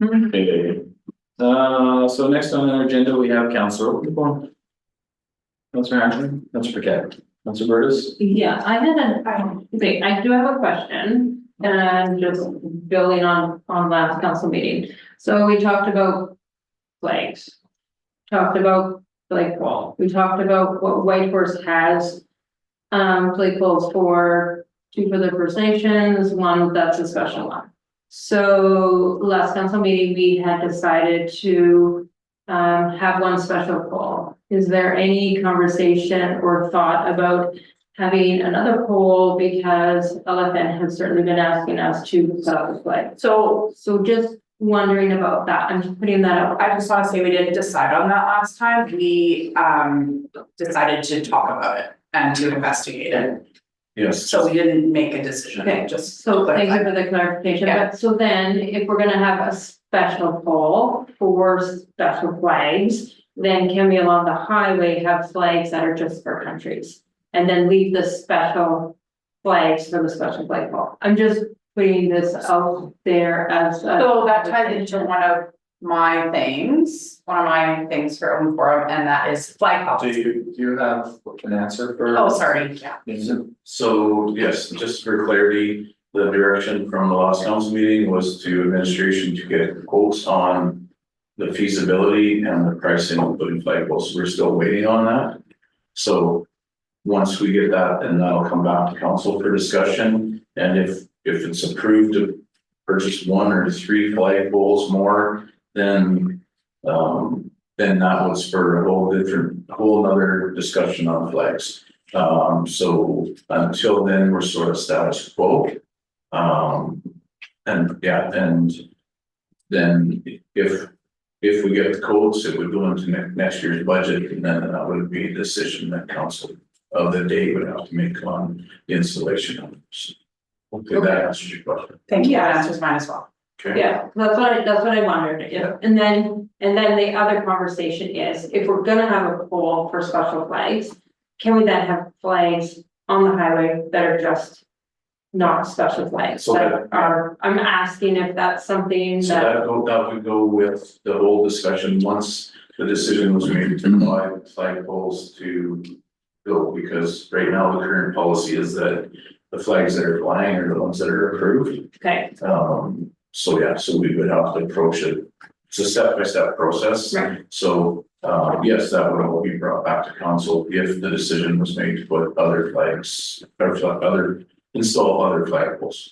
Okay. So next on our agenda, we have Councilor Oakenfold. Councilor Ashton, Councilor Paquette, Councilor Burtis.
Yeah, I do have a question, and just building on last council meeting. So we talked about flags, talked about flagpole, we talked about what Whitehorse has. Flagpoles for 2 for the First Nations, 1 that's a special one. So last council meeting, we had decided to have 1 special pole. Is there any conversation or thought about having another pole, because LFN has certainly been asking us to set up a flag? So just wondering about that. I'm just putting that out.
I just want to say we didn't decide on that last time. We decided to talk about it and to investigate it.
Yes.
So we didn't make a decision,
Okay,
just.
So
to
thank you
clarify.
for the clarification,
Yeah.
but so then if we're gonna have a special poll for special flags, then can we along the highway have flags that are just for countries? And then leave the special flags for the special flag pole? I'm just putting this out there as a.
So that ties into one of my things for Open Forum, and that is flag
Do
policy.
you have an answer for?
Oh, sorry, yeah.
So, yes, just for clarity, the direction from the last council meeting was to administration to get quotes on the feasibility and the pricing of putting flagpoles. We're still waiting on that. So once we get that, then that'll come back to council for discussion. And if it's approved to purchase 1 or 3 flagpoles more, then that would spur a whole other discussion on flags. So until then, we're sort of status quo. And then if we get the quotes, it would go into next year's budget, and then that would be a decision that council of the day would have to make on the installation of it. Hopefully that answers your question.
Thank you, that answers mine as well.
Okay.
Yeah, that's what I wondered, yeah, and then the other conversation is, if we're gonna have a poll for special flags. Can we then have flags on the highway that are just not special flags,
So
that are, I'm asking if that's something
So
that.
that would go with the whole discussion once the decision was made to buy flagpoles to go, because right now the current policy is that the flags that are flying are the ones that are approved.
Okay,
So yeah, so we would have to approach it. It's a step-by-step process.
Right.
So, yes, that would all be brought back to council if the decision was made to put other flags, or install other flagpoles.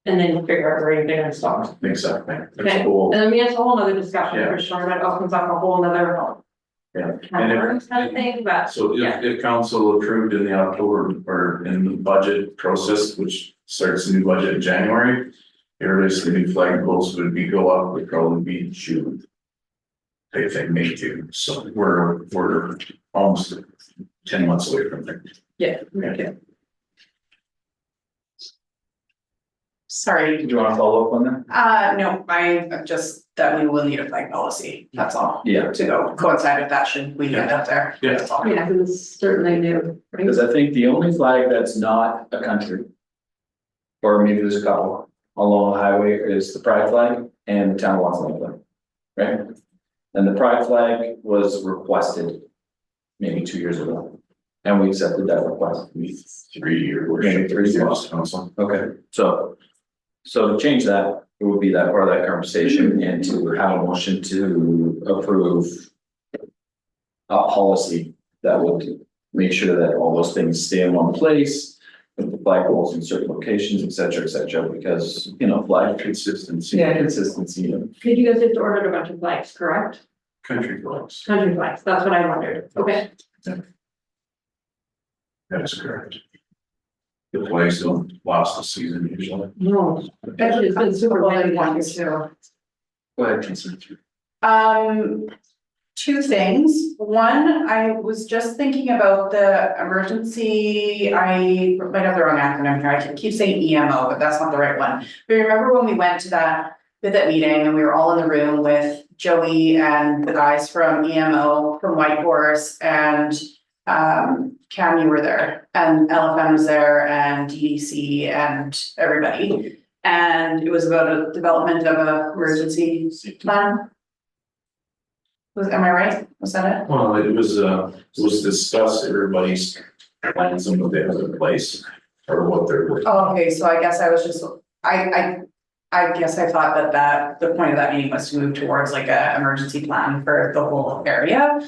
and then figure out where you're gonna stop.
Exactly. That's
Okay,
cool.
and I mean, it's a whole nother discussion
Yeah.
for sure, that opens up a whole nother.
Yeah.
Kind of thing, but.
So
Yeah.
if council approved in the October or in the budget process, which starts the new budget in January. Areas the new flagpoles would probably be in June. I think May too, so we're almost 10 months away from there.
Yeah, okay.
Sorry,
Do you want to follow up on that?
no, I just, that we will need a flag policy, that's all.
Yeah.
To go coincide with that, should we get that there?
Yeah.
That's all.
Yeah, it's certainly new, right?
Because I think the only flag that's not a country. Or maybe there's a couple along the highway is the pride flag and the town of Watson flag. Right? And the pride flag was requested maybe 2 years ago. And we accepted that request.
3 year
Maybe
worship.
3 years.
Lost council.
Okay, so to change that, it would be that part of that conversation and to have a motion to approve a policy that would make sure that all those things stay in one place with the flagpoles in certain locations, et cetera, because, flag
Consistency.
yeah, consistency.
Did you guys just ordered a bunch of flags, correct?
Country flags.
Country flags, that's what I wondered, okay.
That is correct. The flags don't last a season usually.
No, actually, it's been super windy
One,
this year.
two.
Go ahead, Councilor.
Two things. One, I was just thinking about the emergency, I might have the wrong acronym here, I keep saying EMO, but that's not the right one. But remember when we went to that meeting and we were all in the room with Joey and the guys from EMO, from Whitehorse, and Cam, you were there, and LFM was there, and DDC and everybody. And it was about a development of a emergency plan. Am I right? Was that it?
Well, it was discussed, everybody's plans and what they have in place or what they're.
Oh, okay, so I guess I was just, I guess I thought that the point of that meeting was to move towards like a emergency plan for the whole area.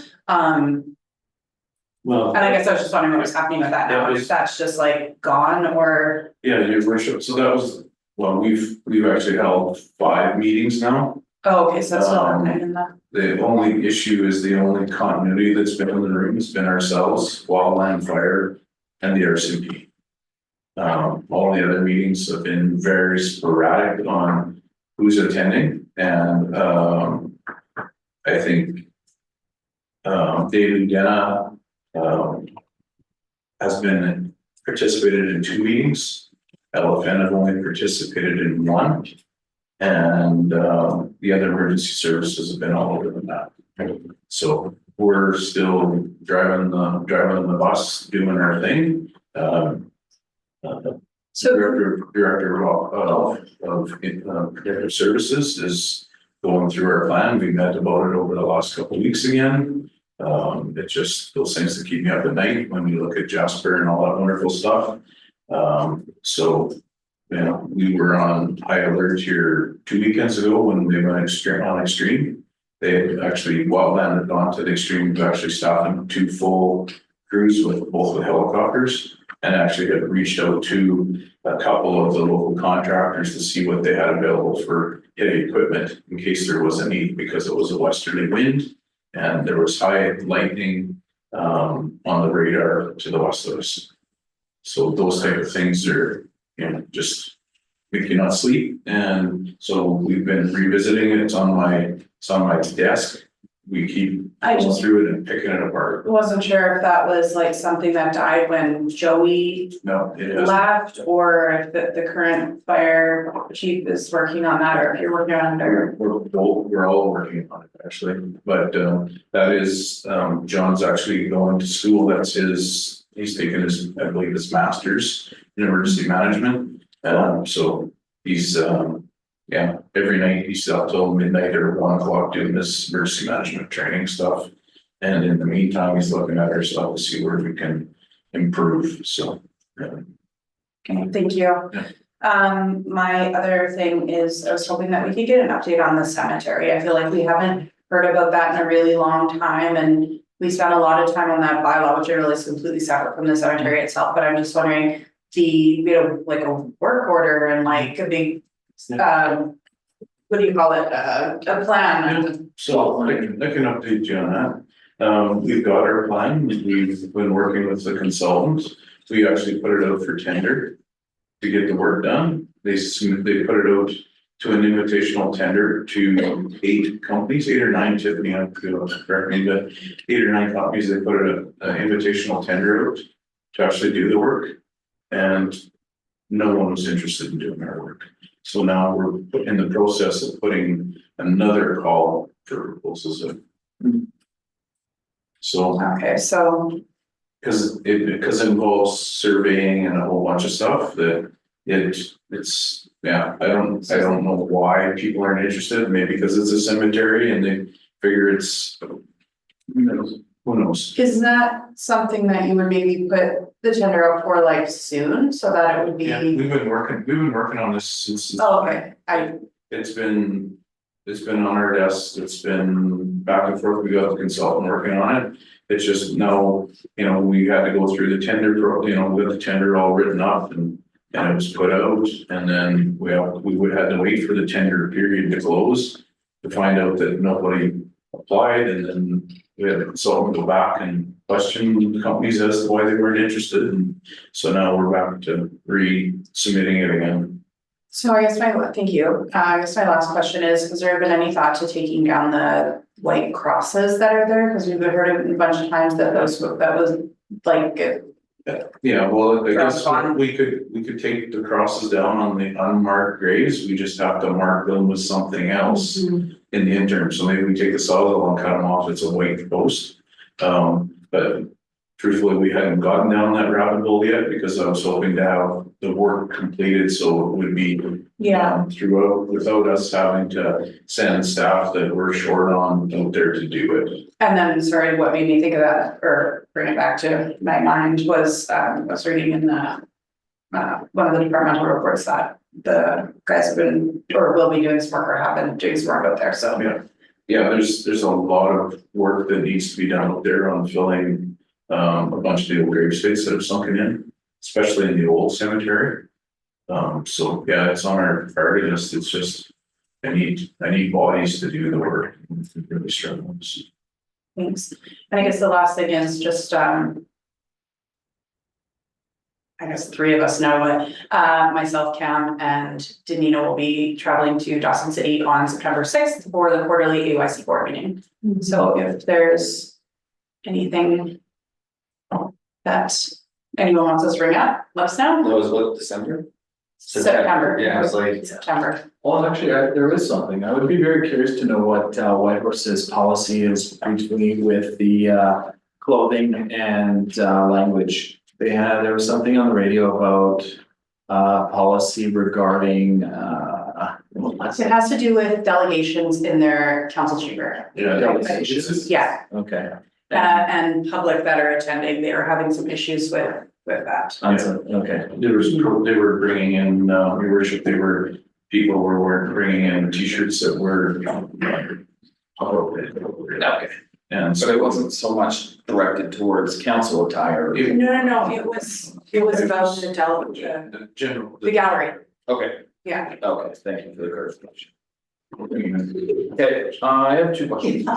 Well,
And I guess I was just wondering what was happening with that now, if that's just like gone or,
yeah, your worship, so that was, well, we've actually held 5 meetings now.
oh, okay, so it's still happening in that.
The only issue is the only continuity that's been in the room has been ourselves, Wildland Fire and the RCP. All the other meetings have been very sporadic on who's attending and, I think, David Genna, has been participated in 2 meetings. LFN have only participated in 1. And the other emergency services have been all over the map. So we're still driving the bus, doing our thing.
So,
Director of Protective Services is going through our plan. We met about it over the last couple of weeks again. It just those things that keep me up at night when you look at Jasper and all that wonderful stuff. So, you know, we were on high alert here 2 weekends ago when they went extreme. They actually, Wildland had gone to the extreme to actually stop them 2 full crews with both the helicopters, and actually had reached out to a couple of the local contractors to see what they had available for heavy equipment in case there was a need, because it was a westerly wind and there was high lightning on the radar to the west of us. So those type of things are, you know, just make you not sleep. And so we've been revisiting it. It's on my desk. We keep
I
going
just
through it and picking it apart.
wasn't sure if that was like something that died when Joey
No, it is.
left, or if the current fire chief is working on that, or if you're working on it, or.
We're all working on it actually, but that is, John's actually going to school. That's he's taking his, I believe, his master's in emergency management. So he's, yeah, every night he's up till midnight or 1 o'clock doing this emergency management training stuff. And in the meantime, he's looking at ourselves to see where we can improve, so.
Okay, thank you.
Yeah.
My other thing is, I was hoping that we could get an update on the cemetery. I feel like we haven't heard about that in a really long time, and we spent a lot of time on that bylaw, which I realize is completely separate from the cemetery itself, but I'm just wondering, we have like a work order and like a big, what do you call it, a plan?
So I can update you on that. We've got our plan. We've been working with the consultants. We actually put it out for tender to get the work done. They put it out to an invitational tender to 8 companies, 8 or 9, Tiffany, I feel correct me, but 8 or 9 companies. They put an invitational tender out to actually do the work, and no one was interested in doing our work. So now we're in the process of putting another call for proposals in. So,
Okay, so,
because it involves surveying and a whole bunch of stuff that it's, yeah, I don't know why people aren't interested. Maybe because it's a cemetery and they figure it's, who knows?
is that something that you would maybe put the tender up for like soon, so that it would be?
Yeah, we've been working on this since.
Oh, okay,
It's been on our desk. It's been back and forth. We got the consultant working on it. It's just now, you know, we had to go through the tender, we got the tender all written up and it was put out, and then we would have to wait for the tender period to close to find out that nobody applied, and then we had the consultant go back and question the companies as to why they weren't interested, and so now we're back to resubmitting it again.
so I guess thank you. I guess my last question is there been any thought to taking down the white crosses that are there? Because we've heard a bunch of times that that was like.
Yeah, well, I guess
Cross
we could take the crosses down on the unmarked graves. We just have to mark them with something else in the interim. So maybe we take the sawzall and cut them off. It's a white post. But truthfully, we hadn't gotten down that rabbit hole yet because I was hoping to have the work completed, so it would be throughout without us having to send staff that we're short on out there to do it.
And then, sorry, what made me think of that, or bring it back to my mind, was I was reading in the one of the departmental reports that the guys have been, or will be doing some work, or have been doing some work out there, so.
Yeah, there's a lot of work that needs to be done out there on filling a bunch of the old grave space that have sunken in, especially in the old cemetery. So yeah, it's on our priority list. It's just I need bodies to do the work. It's really struggling.
Thanks. And I guess the last thing is just, I guess the 3 of us know it, myself, Cam, and Danina will be traveling to Dawson City on September 6th for the quarterly AYC board meeting. So if there's anything that anyone wants us to bring up, let us know.
That was what, December?
September.
Yeah, I was like,
September.
Well, actually, there is something. I would be very curious to know what White Horse's policy is between with the clothing and language. There was something on the radio about policy regarding
It has to do with delegations in their council chamber.
Yeah.
delegations.
Yeah,
Okay.
and public that are attending, they are having some issues with that.
Okay.
They were bringing in, your worship, people were bringing in t-shirts that were.
Okay.
And
So
so
it wasn't so much directed towards council attire.
No, it was about the
general.
the gallery,
Okay,
yeah.
okay, thank you for the clarification. Okay, I have two questions.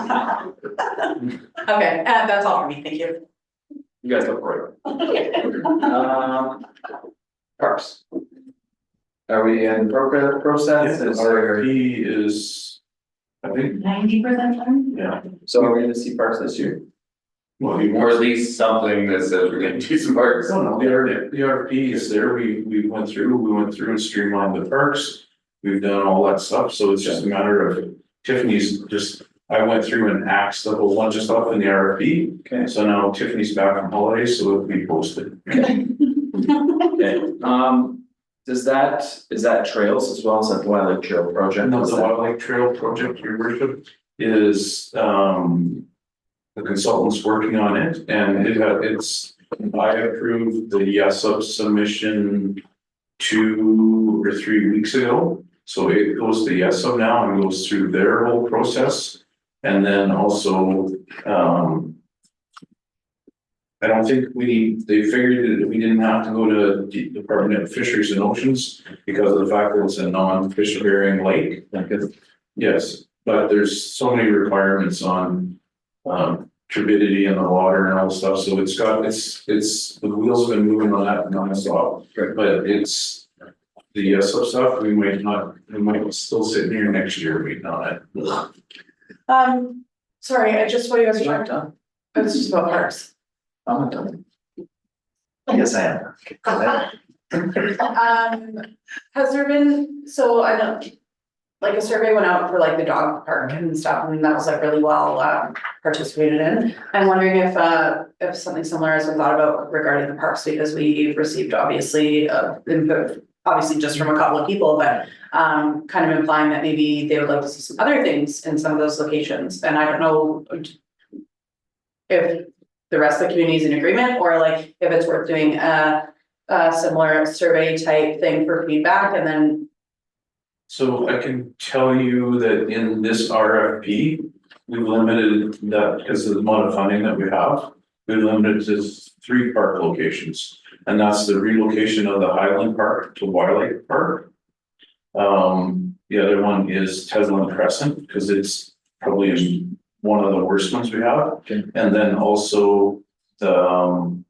Okay, that's all for me, thank you.
You guys look great. Parks. Are we in the process? Is there-
RFP is, I think,
90% done?
yeah,
So are we gonna see parks this year?
well, you
or
want.
at least something that says we're gonna do some parks.
No, the RFP is there, we went through and streamlined the parks. We've done all that stuff, so it's just a matter of Tiffany's I went through and axed a whole bunch of stuff in the RFP.
Okay.
So now Tiffany's back on holiday, so it'll be posted.
Okay, is that trails as well as that Twilight Trail project?
No,
Is
the
that-
Wildlife Trail project, your worship, is, the consultant's working on it, and I approved the yes of submission 2 or 3 weeks ago. So it goes to yes of now and goes through their whole process. And then also, I don't think they figured that we didn't have to go to the Department of Fisheries and Oceans because of the fact that it's a non-fish bearing lake. Yes, but there's so many requirements on turbidity in the water and all stuff, so the wheels have been moving on that nonstop. But it's the yes of stuff, we might still sit here next year waiting on it.
Sorry, what you guys were
You're not
talking
done.
about, it's just about parks.
I'm not done. Yes, I am.
Has there been, so I know, like a survey went out for like the dog park and stuff, and that was like really well participated in. I'm wondering if something similar has been thought about regarding the parks, because we received obviously input, obviously just from a couple of people, but kind of implying that maybe they would like to see some other things in some of those locations, and I don't know if the rest of the community is in agreement, or like if it's worth doing a similar survey type thing for feedback, and then.
So I can tell you that in this RFP, we've limited that because of the amount of funding that we have. We've limited to 3 park locations, and that's the relocation of the Highland Park to Wildlife Park. The other one is Teslin Crescent, because it's probably one of the worst ones we have.
Okay.
And then also the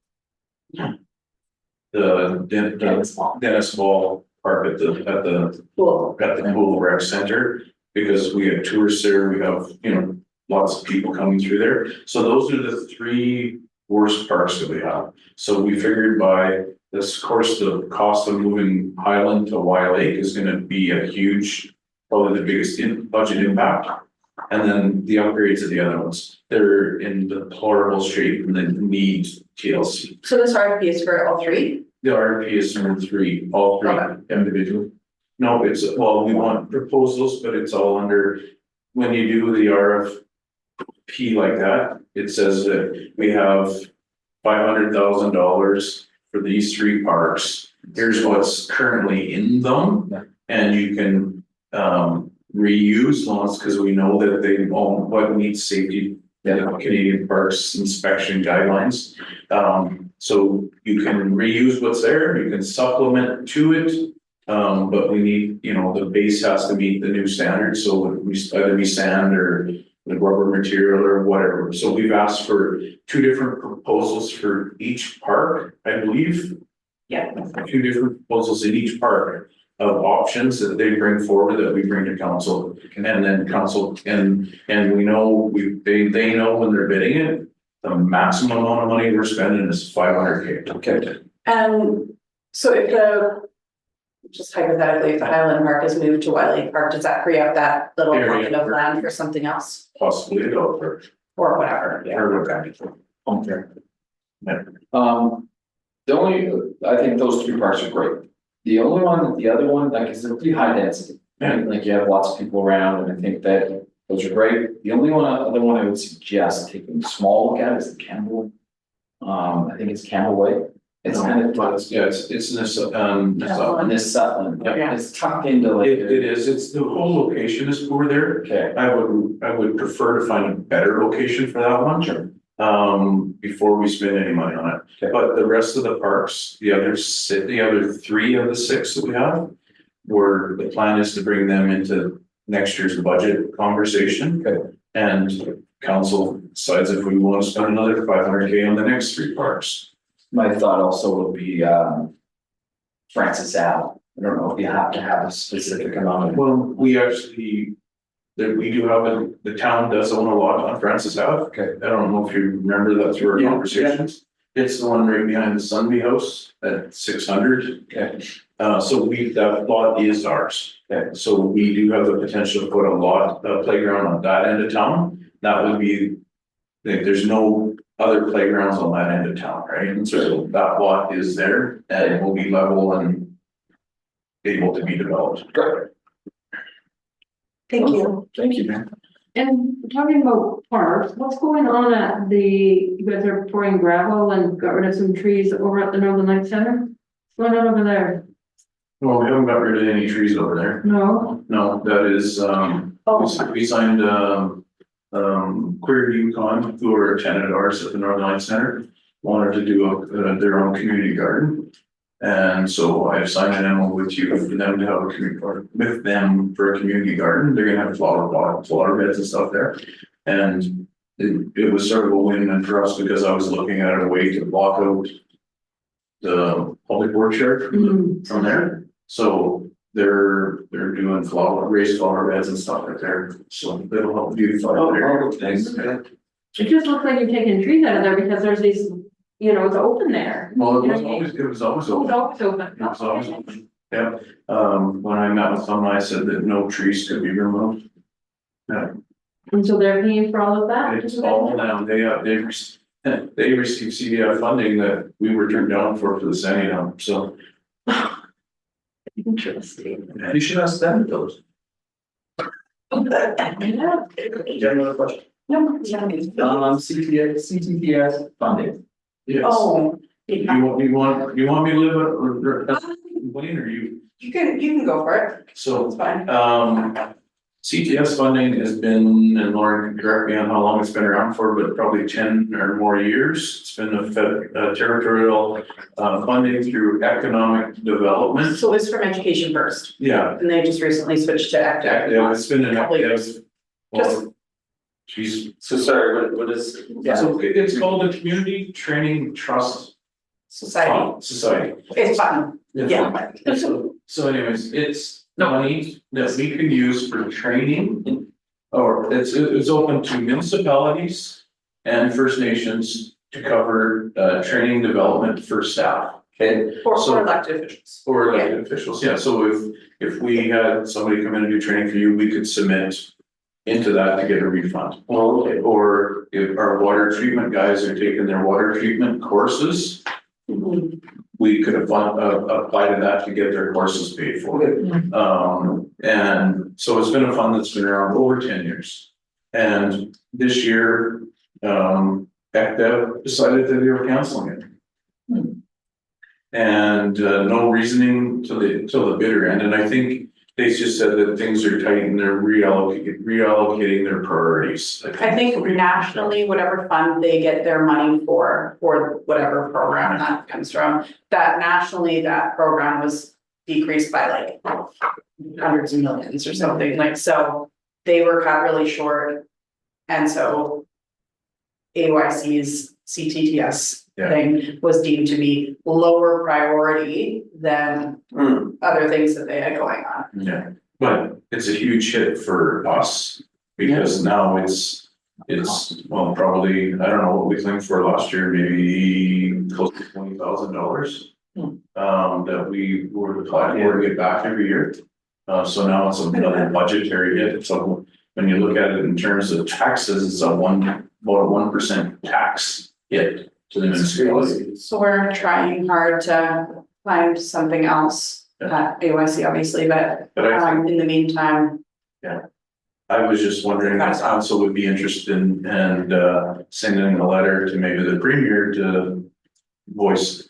Dennis Ball Park at the pool rec center, because we have tourists there, we have, lots of people coming through there. So those are the 3 worst parks that we have. So we figured by this course, the cost of moving Highland to Wild Lake is gonna be a huge, probably the biggest budget impact. And then the upgrades of the other ones, they're in deplorable shape and they need TLC.
So this RFP is for all 3?
The RFP is number 3, all 3
Okay.
individually. No, we want proposals, but it's all under, when you do the RFP like that, it says that we have $500,000 for these 3 parks. Here's what's currently in them, and you can reuse lots, because we know that they all what meets safety, Canadian Parks inspection guidelines. So you can reuse what's there, you can supplement to it. But we need, the base has to meet the new standards, so we either be sand or the rubber material or whatever. So we've asked for 2 different proposals for each park, I believe.
Yeah.
2 different proposals in each park of options that they bring forward that we bring to council. And then council, and we know they know when they're bidding it, the maximum amount of money we're spending is 500K.
Okay,
And so just hypothetically, if the Highland Park is moved to Wiley Park, does that free up that little
Area.
pocket of land for something else
Possibly a developer.
or whatever? Yeah.
Or okay.
the only, I think those three parks are great. The other one, like, is a pretty high density. And like you have lots of people around, and I think that those are great. The only other one I would suggest taking a small look at is the Campbell. I think it's Campbell Way. It's kind of,
It's in this,
on this Sutton,
Yeah.
it's tucked into like.
it is, it's, the whole location is poor there.
Okay,
I would prefer to find a better location for that one.
Sure.
Before we spend any money on it.
Okay.
But the rest of the parks, the other 3 of the 6 that we have. Where the plan is to bring them into next year's budget conversation.
Okay.
And council decides if we want to spend another 500K on the next 3 parks.
my thought also would be, Francis Ave. I don't know if you have to have a specific amount of.
Well, we actually, we do have the town does own a lot on Francis Ave.
Okay.
I don't know if you remember that through our
Yeah,
conversations. It's the one right behind the Sunby House at 600.
Okay,
So that lot is ours.
Okay.
So we do have the potential to put a playground on that end of town. That would be, like, there's no other playgrounds on that end of town, right? And so that lot is there and it will be level and able to be developed.
great.
Thank you.
Thank you, man.
And talking about parks, what's going on at you guys are pouring gravel and got rid of some trees over at the Northern Light Center? What's going on over there?
Well, we haven't got rid of any trees over there.
No?
No, that is, we signed, Queer Yukon, who are a tenant of ours at the Northern Light Center, wanted to do their own community garden. And so I've signed an MOU with you for them to have a community, or with them for a community garden. They're gonna have flower beds and stuff there. And it was sort of a win-win for us because I was looking at a way to block out the public works yard from there. So they're doing raised flower beds and stuff right there. So that'll help beautify the area.
It just looks like you're taking trees out of there because there's these, it's open there.
Well,
You
it
know,
was always
Oh,
open.
it's always open.
It was always open. Yeah, when I met with them, I said that no trees could be removed. Yeah,
And so they're paying for all of that?
it's all now, they received CDF funding that we were turned down for the Sandy Dump, so.
Interesting.
You should ask them those.
Yeah.
Do you have another question?
No.
CTPS funding.
Yes.
Oh,
You want me to live Wayne or you?
you can go for it.
So,
It's fine.
CTS funding has been, and Lauren can correct me on how long it's been around for, but probably 10 or more years. It's been a territorial funding through economic development.
So it's from Education First,
Yeah,
and they just recently switched to active.
yeah, it's been an
Couple
active.
years.
Well, geez,
So sorry, what is?
so it's called the Community Training Trust
Society.
Society.
It's fun. Yeah.
So anyways, it's money that we can use for training. Or it's open to municipalities and First Nations to cover training development for staff.
Okay,
Or
So-
for elected officials.
Or elected officials, yeah, so if we had somebody come in and do training for you, we could submit into that to get a refund.
well, okay,
Or if our water treatment guys are taking their water treatment courses, we could apply to that to get their courses paid for. And so it's been a fund that's been around over 10 years. And this year, ECDEV decided that they were canceling it. And no reasoning till the bitter end, and I think they just said that things are tight and they're reallocating their priorities.
I think nationally, whatever fund they get their money for whatever program that comes from, that nationally, that program was decreased by like hundreds of millions or something, like, so they were cut really short. And so AYC's CTTS
Yeah.
thing was deemed to be lower priority than other things that they had going on.
Yeah, but it's a huge hit for us, because now it's It's, well, probably, I don't know what we think for last year, maybe close to $20,000. That we were applying for to get back every year. So now it's another budgetary hit, so when you look at it in terms of taxes, it's about a 1% tax hit to the municipality.
So we're trying hard to find something else at AYC obviously, but
But I think,
in the meantime,
I was just wondering if council would be interested in, and sending a letter to maybe the premier to voice.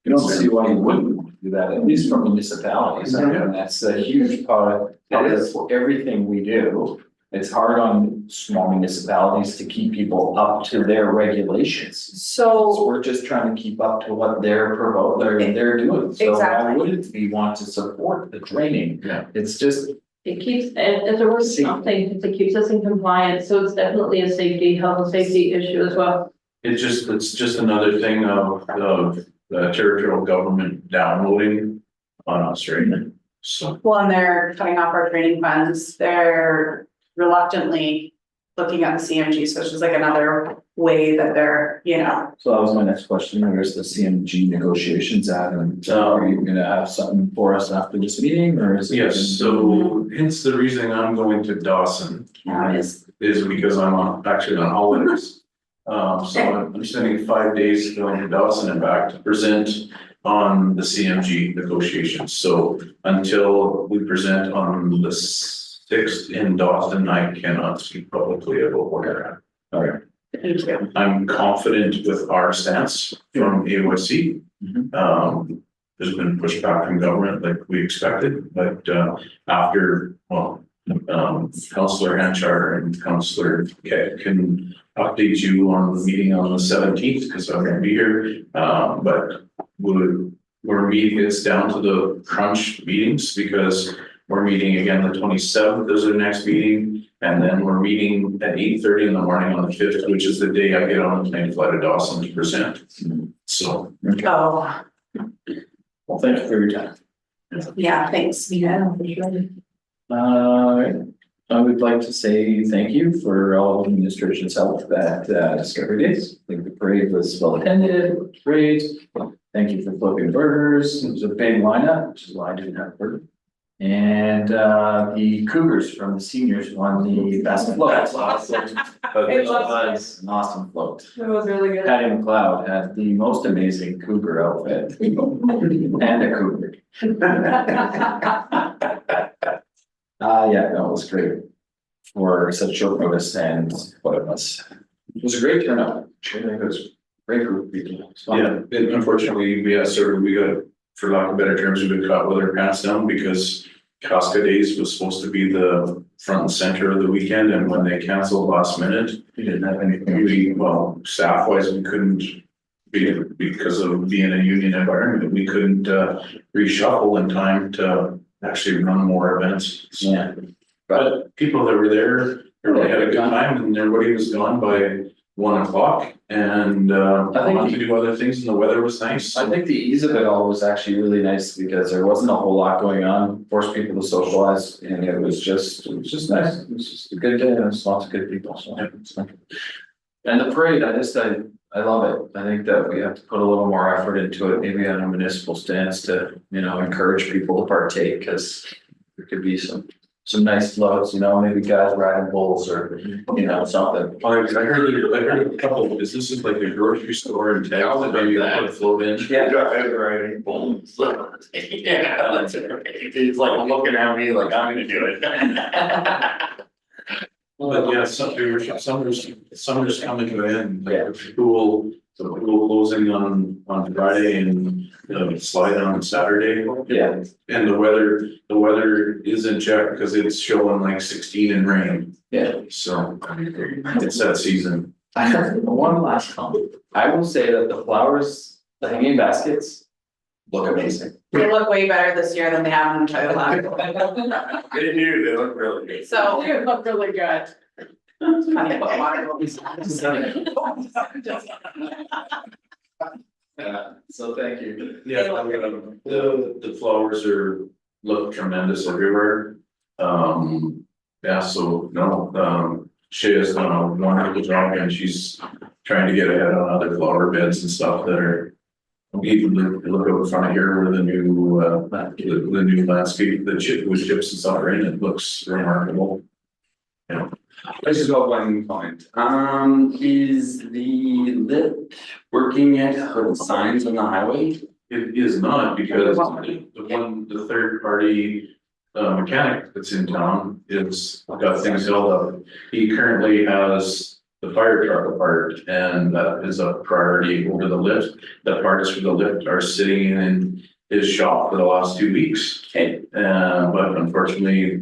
You don't see why you wouldn't do that, at least for municipalities, I mean, that's a huge part of everything we do. It's hard on small municipalities to keep people up to their regulations. So
so
we're just trying to keep up to what they're they're doing, so why
Exactly.
wouldn't we want to support the training?
Yeah.
It's just,
It keeps, it's a worth something, because it keeps us in compliance, so it's definitely a safety, health and safety issue as well.
It's just another thing of the territorial government downloading on us, right? So,
well, and they're cutting off our training funds, they're reluctantly looking at the CMG, so it's just like another way that they're, you know.
so that was my next question, where's the CMG negotiations at, and are you gonna have something for us after this meeting, or is it?
yes, so hence the reason I'm going to Dawson. Is because actually on holidays. So I'm spending 5 days going to Dawson and back to present on the CMG negotiations. So until we present on the 6th in Dawson, I cannot speak publicly about what we're at.
All right.
Thank you.
I'm confident with our stance from AYC.
Mhm.
There's been pushback from government like we expected, but after, Councillor Hanchar and Councillor can update you on the meeting on the 17th, because I'm gonna be here. But we're meeting, it's down to the crunch meetings, because we're meeting again the 27th is our next meeting. And then we're meeting at 8:30 in the morning on the 5th, which is the day I get on the plane flight to Dawson to present. So.
Oh,
Well, thank you for your time.
yeah, thanks.
Yeah, for sure.
I would like to say thank you for all of the administration's help at Discovery Days. I think the parade was well attended, it was great. Thank you for flipping burgers. It was a big lineup, which is why I didn't have a burger. And the Cougars from the seniors won the best float.
That's awesome.
It was an awesome float.
It was really good.
Patty McLeod had the most amazing cougar outfit and a cougar. Yeah, no, it was great for such short notice, and what it was a great turnout. It was a great group of people. It was fun.
Yeah, and unfortunately, we got, for lack of better terms, we've been caught with our pants down, because Casca Days was supposed to be the front and center of the weekend, and when they canceled last minute,
We didn't have anything.
staff wise, we couldn't because of being a union environment, we couldn't reshuffle in time to actually run more events.
Yeah.
But people that were there, everybody had a good time, and everybody was gone by 1 o'clock, and
I think-
wanted to do other things, and the weather was nice.
I think the ease of it all was actually really nice, because there wasn't a whole lot going on, forced people to socialize, and it was just nice. It was just a good day, and there's lots of good people, so. And the parade, I love it. I think that we have to put a little more effort into it, maybe on a municipal stance to, encourage people to partake, because there could be some nice floats, maybe guys riding bulls or, something.
I heard a couple of businesses like the grocery store in town that maybe put a float in.
Yeah.
Riding bulls. Yeah, that's right. He's like looking at me like I'm gonna do it.
But yeah, summer's coming to an end,
Yeah.
like the pool closing on Friday and slide on Saturday.
Yeah.
And the weather is in check, because it's showing like 16 and rain,
Yeah.
so it's that season.
I have one last comment. I will say that the flowers, the hanging baskets look amazing.
They look way better this year than they have in the last.
They do, they look really good.
So they look really good. Funny, but water.
So thank you.
Yeah, the flowers look tremendous everywhere. Yeah, so no, She has done a wonderful job and she's trying to get ahead on other flower beds and stuff that are. Even look out front of here where the new landscape, the chip with chips and stuff are in, it looks remarkable.
I just got one comment. Is the lit working yet for the signs on the highway?
It is not because the third party mechanic that's in town is got things held up. He currently has the fire truck apart and that is a priority over the lift. The parts for the lift are sitting in his shop for the last 2 weeks.
Okay.
But unfortunately,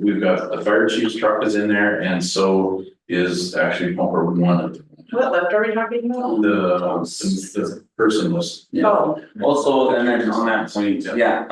we've got the fire chief's truck is in there and so is actually pumper one.
What lift are we talking about?
The person list.
Yeah.
Oh,
Also, and then on that point, yeah,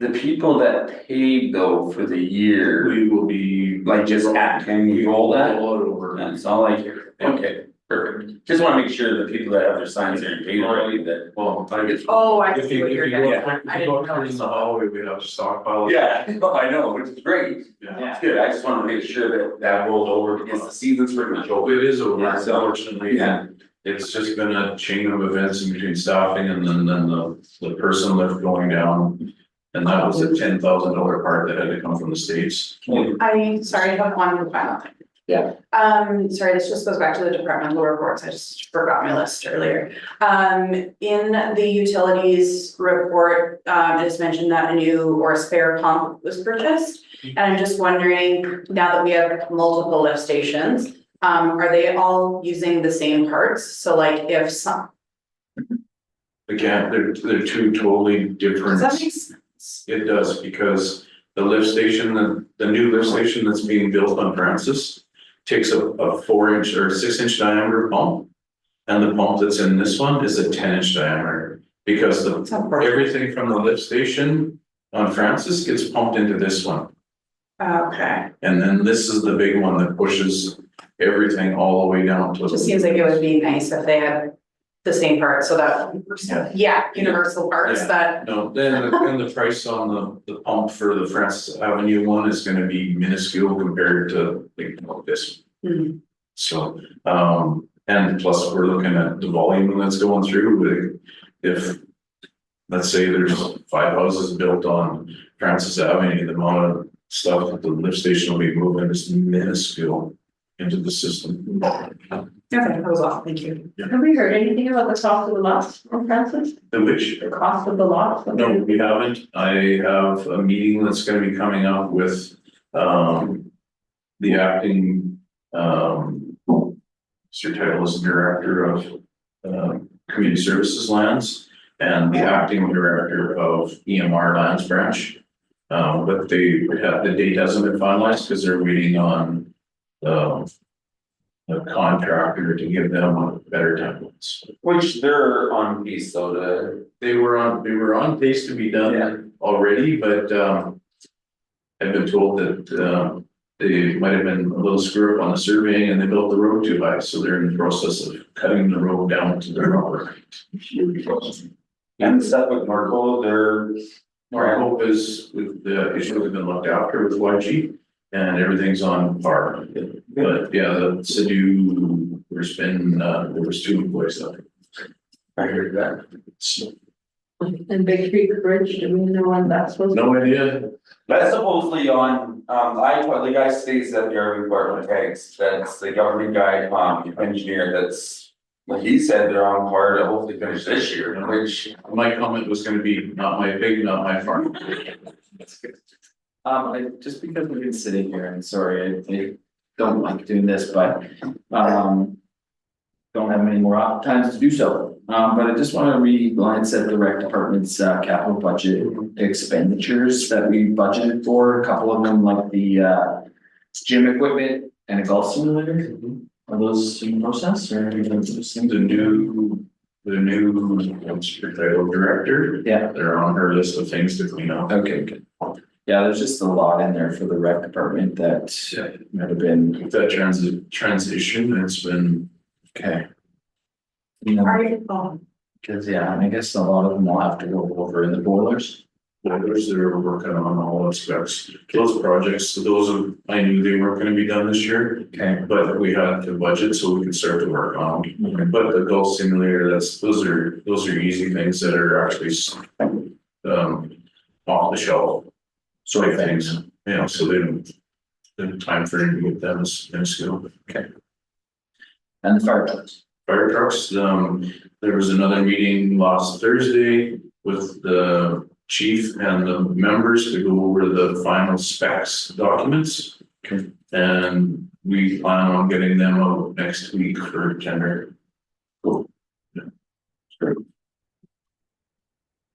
the people that paid though for the year,
We will be.
like just can we roll that?
Roll it over.
That's all I hear. Okay, perfect. Just wanna make sure the people that have their signs there and paid already that.
Well, I get.
oh, I
If
see
you,
what
if
you're
you
getting
go,
at.
if
I
you go
didn't know.
in the hallway, we have a stockpile.
Yeah, I know, which is great.
Yeah.
It's good. I just wanna make sure that that rolls over because the season's pretty much over.
It is over,
Yeah, so-
unfortunately.
Yeah.
It's just been a chain of events in between staffing and then the person lift going down. And that was a $10,000 part that had to come from the States.
I, sorry, I have one final thing.
Yeah.
Sorry, this just goes back to the departmental reports, I just forgot my list earlier. In the utilities report, it is mentioned that a new or a spare pump was purchased. And I'm just wondering, now that we have multiple lift stations, are they all using the same parts? So like if some,
Again, they're two totally different.
does that make sense?
It does, because the lift station, the new lift station that's being built on Francis takes a 4-inch or 6-inch diameter pump. And the pump that's in this one is a 10-inch diameter, because everything from the lift station on Francis gets pumped into this one.
Okay,
And then this is the big one that pushes everything all the way down to.
it just seems like it would be nice if they had the same parts, so that, yeah, universal parts
Yeah.
that.
No, then the price on the pump for the Francis Avenue one is gonna be minuscule compared to like this.
Mhm.
So, and plus we're looking at the volume that's going through, if. Let's say there's 5 houses built on Francis Avenue, the amount of stuff that the lift station will be moving is minuscule into the system.
Okay, that was all, thank you.
Have we heard anything about the cost of the lots on Francis?
The which,
The cost of the lots?
no, we haven't. I have a meeting that's gonna be coming up with, the acting, Mr. Title is the director of, community services lands and the acting director of EMR lands branch. But the date hasn't been finalized because they're waiting on, a contractor to give them better templates.
Which they're on piece though to.
They were on pace to be done already, but, I've been told that, they might have been a little screw up on the surveying and they built the road too high, so they're in the process of cutting the road down to the proper.
And the stuff with Marco, they're.
Our hope is with the issue have been looked after with YG and everything's on par. But yeah, the Sidhu, there was 2 employees out there.
I heard that.
So,
And Big Creek Bridge, do we know when that's supposed to?
no idea.
That's supposedly on, the guy stays at the RV department tags, that's the government guy, engineer, that's. Well, he said they're on par to hopefully finish this year, which.
My comment was gonna be, not my pig, not my farm.
Just because we've been sitting here, and sorry, I don't like doing this, but, don't have many more times to do so. But I just want to re-glance at the rec department's capital budget expenditures that we budgeted for, a couple of them like the gym equipment and a golf simulator. Are those in process or?
The new title director,
Yeah,
they're on her list of things to clean up.
okay, good. Yeah, there's just a lot in there for the rec department that might have been,
With that transition, it's been,
okay. You know,
Are you, oh,
cause yeah, and I guess a lot of them will have to go over in the boilers.
boilers, they're working on all aspects. Those projects, those are, I knew they weren't gonna be done this year,
Okay.
but we had to budget so we could start to work on them. But the golf simulator, those are easy things that are actually off the shelf sort of things, you know, so they don't. The time frame to get them is minuscule.
And the fire trucks.
Fire trucks, there was another meeting last Thursday with the chief and the members to go over the final specs documents.
Okay.
And we plan on getting them out next week for tender. Cool. Yeah. Great.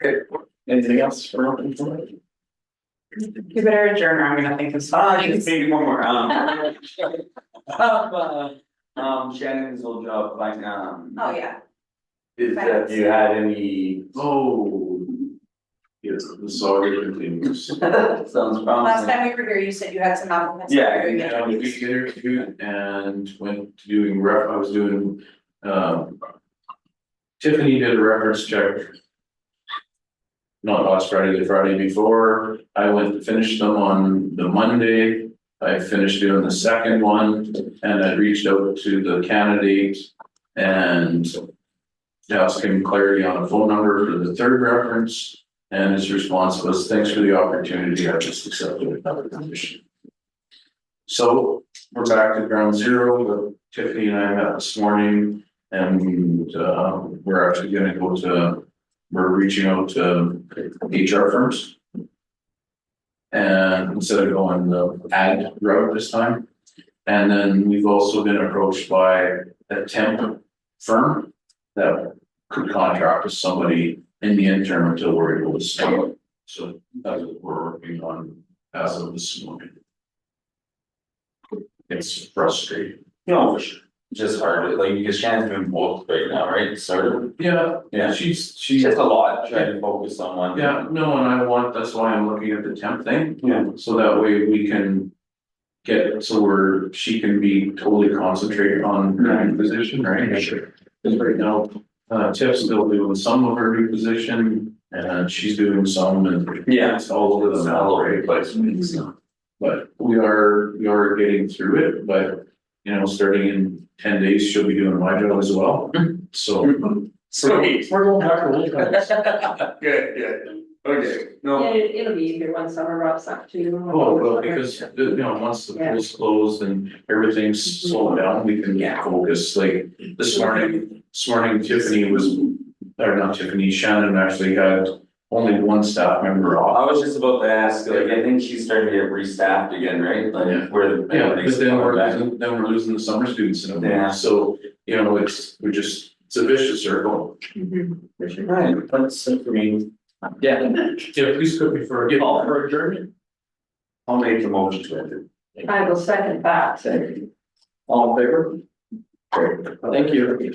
Okay, anything else for open forum?
You better adjourn, or I'm gonna think of
Just
something.
maybe one more, Shannon's old job, like,
Oh, yeah.
is that you had any?
Oh. Yes, the saga continues.
Sounds
Last
promising.
time we were here, you said you had some applicants.
Yeah,
Doing
And we
interviews.
interviewed and went to doing I was doing, Tiffany did a reference check. Not last Friday, the Friday before, I went to finish them on the Monday. I finished doing the second one and I reached out to the candidate and asked him clarity on a phone number for the third reference. And his response was, thanks for the opportunity, I just accepted another position. So we're back to ground zero. Tiffany and I met this morning and we're actually gonna go to, we're reaching out to HR firms. And instead of going the ad route this time. And then we've also been approached by a temp firm that could contract with somebody in the interim until we're able to start. So that's what we're working on as of this morning. It's frustrating.
No, just hard, like, because Shannon's doing both right now, right, sort of,
Yeah,
Yeah.
she's,
just a lot, trying to focus on one.
yeah, no, and I want, that's why I'm looking at the temp thing.
Yeah.
So that way we can get, so she can be totally concentrated on her new position, right? Sure. Cause right now, Tiff's still doing some of her new position and she's doing some and.
Yeah.
It's all over the map, right? But we are getting through it, but you know, starting in 10 days, she'll be doing my job as well, so.
Sweet.
We're going back to old times.
Good, okay,
Yeah,
no,
it'll be easier when summer wraps up too.
Oh, well, because, you know, once the pool's closed and everything's slowed down, we can focus, like, this morning Tiffany was, or not Tiffany, Shannon actually had only one staff member off.
I was just about to ask, like, I think she's starting to get restaffed again, right,
Yeah.
like, where the.
Yeah, but then we're losing the summer students in a
Yeah.
month, so, you know, it's a vicious circle.
Right, that's it for me.
Yeah,
Yeah, please put me for a
call for adjournment.
I'll make the motion to it.
I will second that.
All in favor? Great, thank you.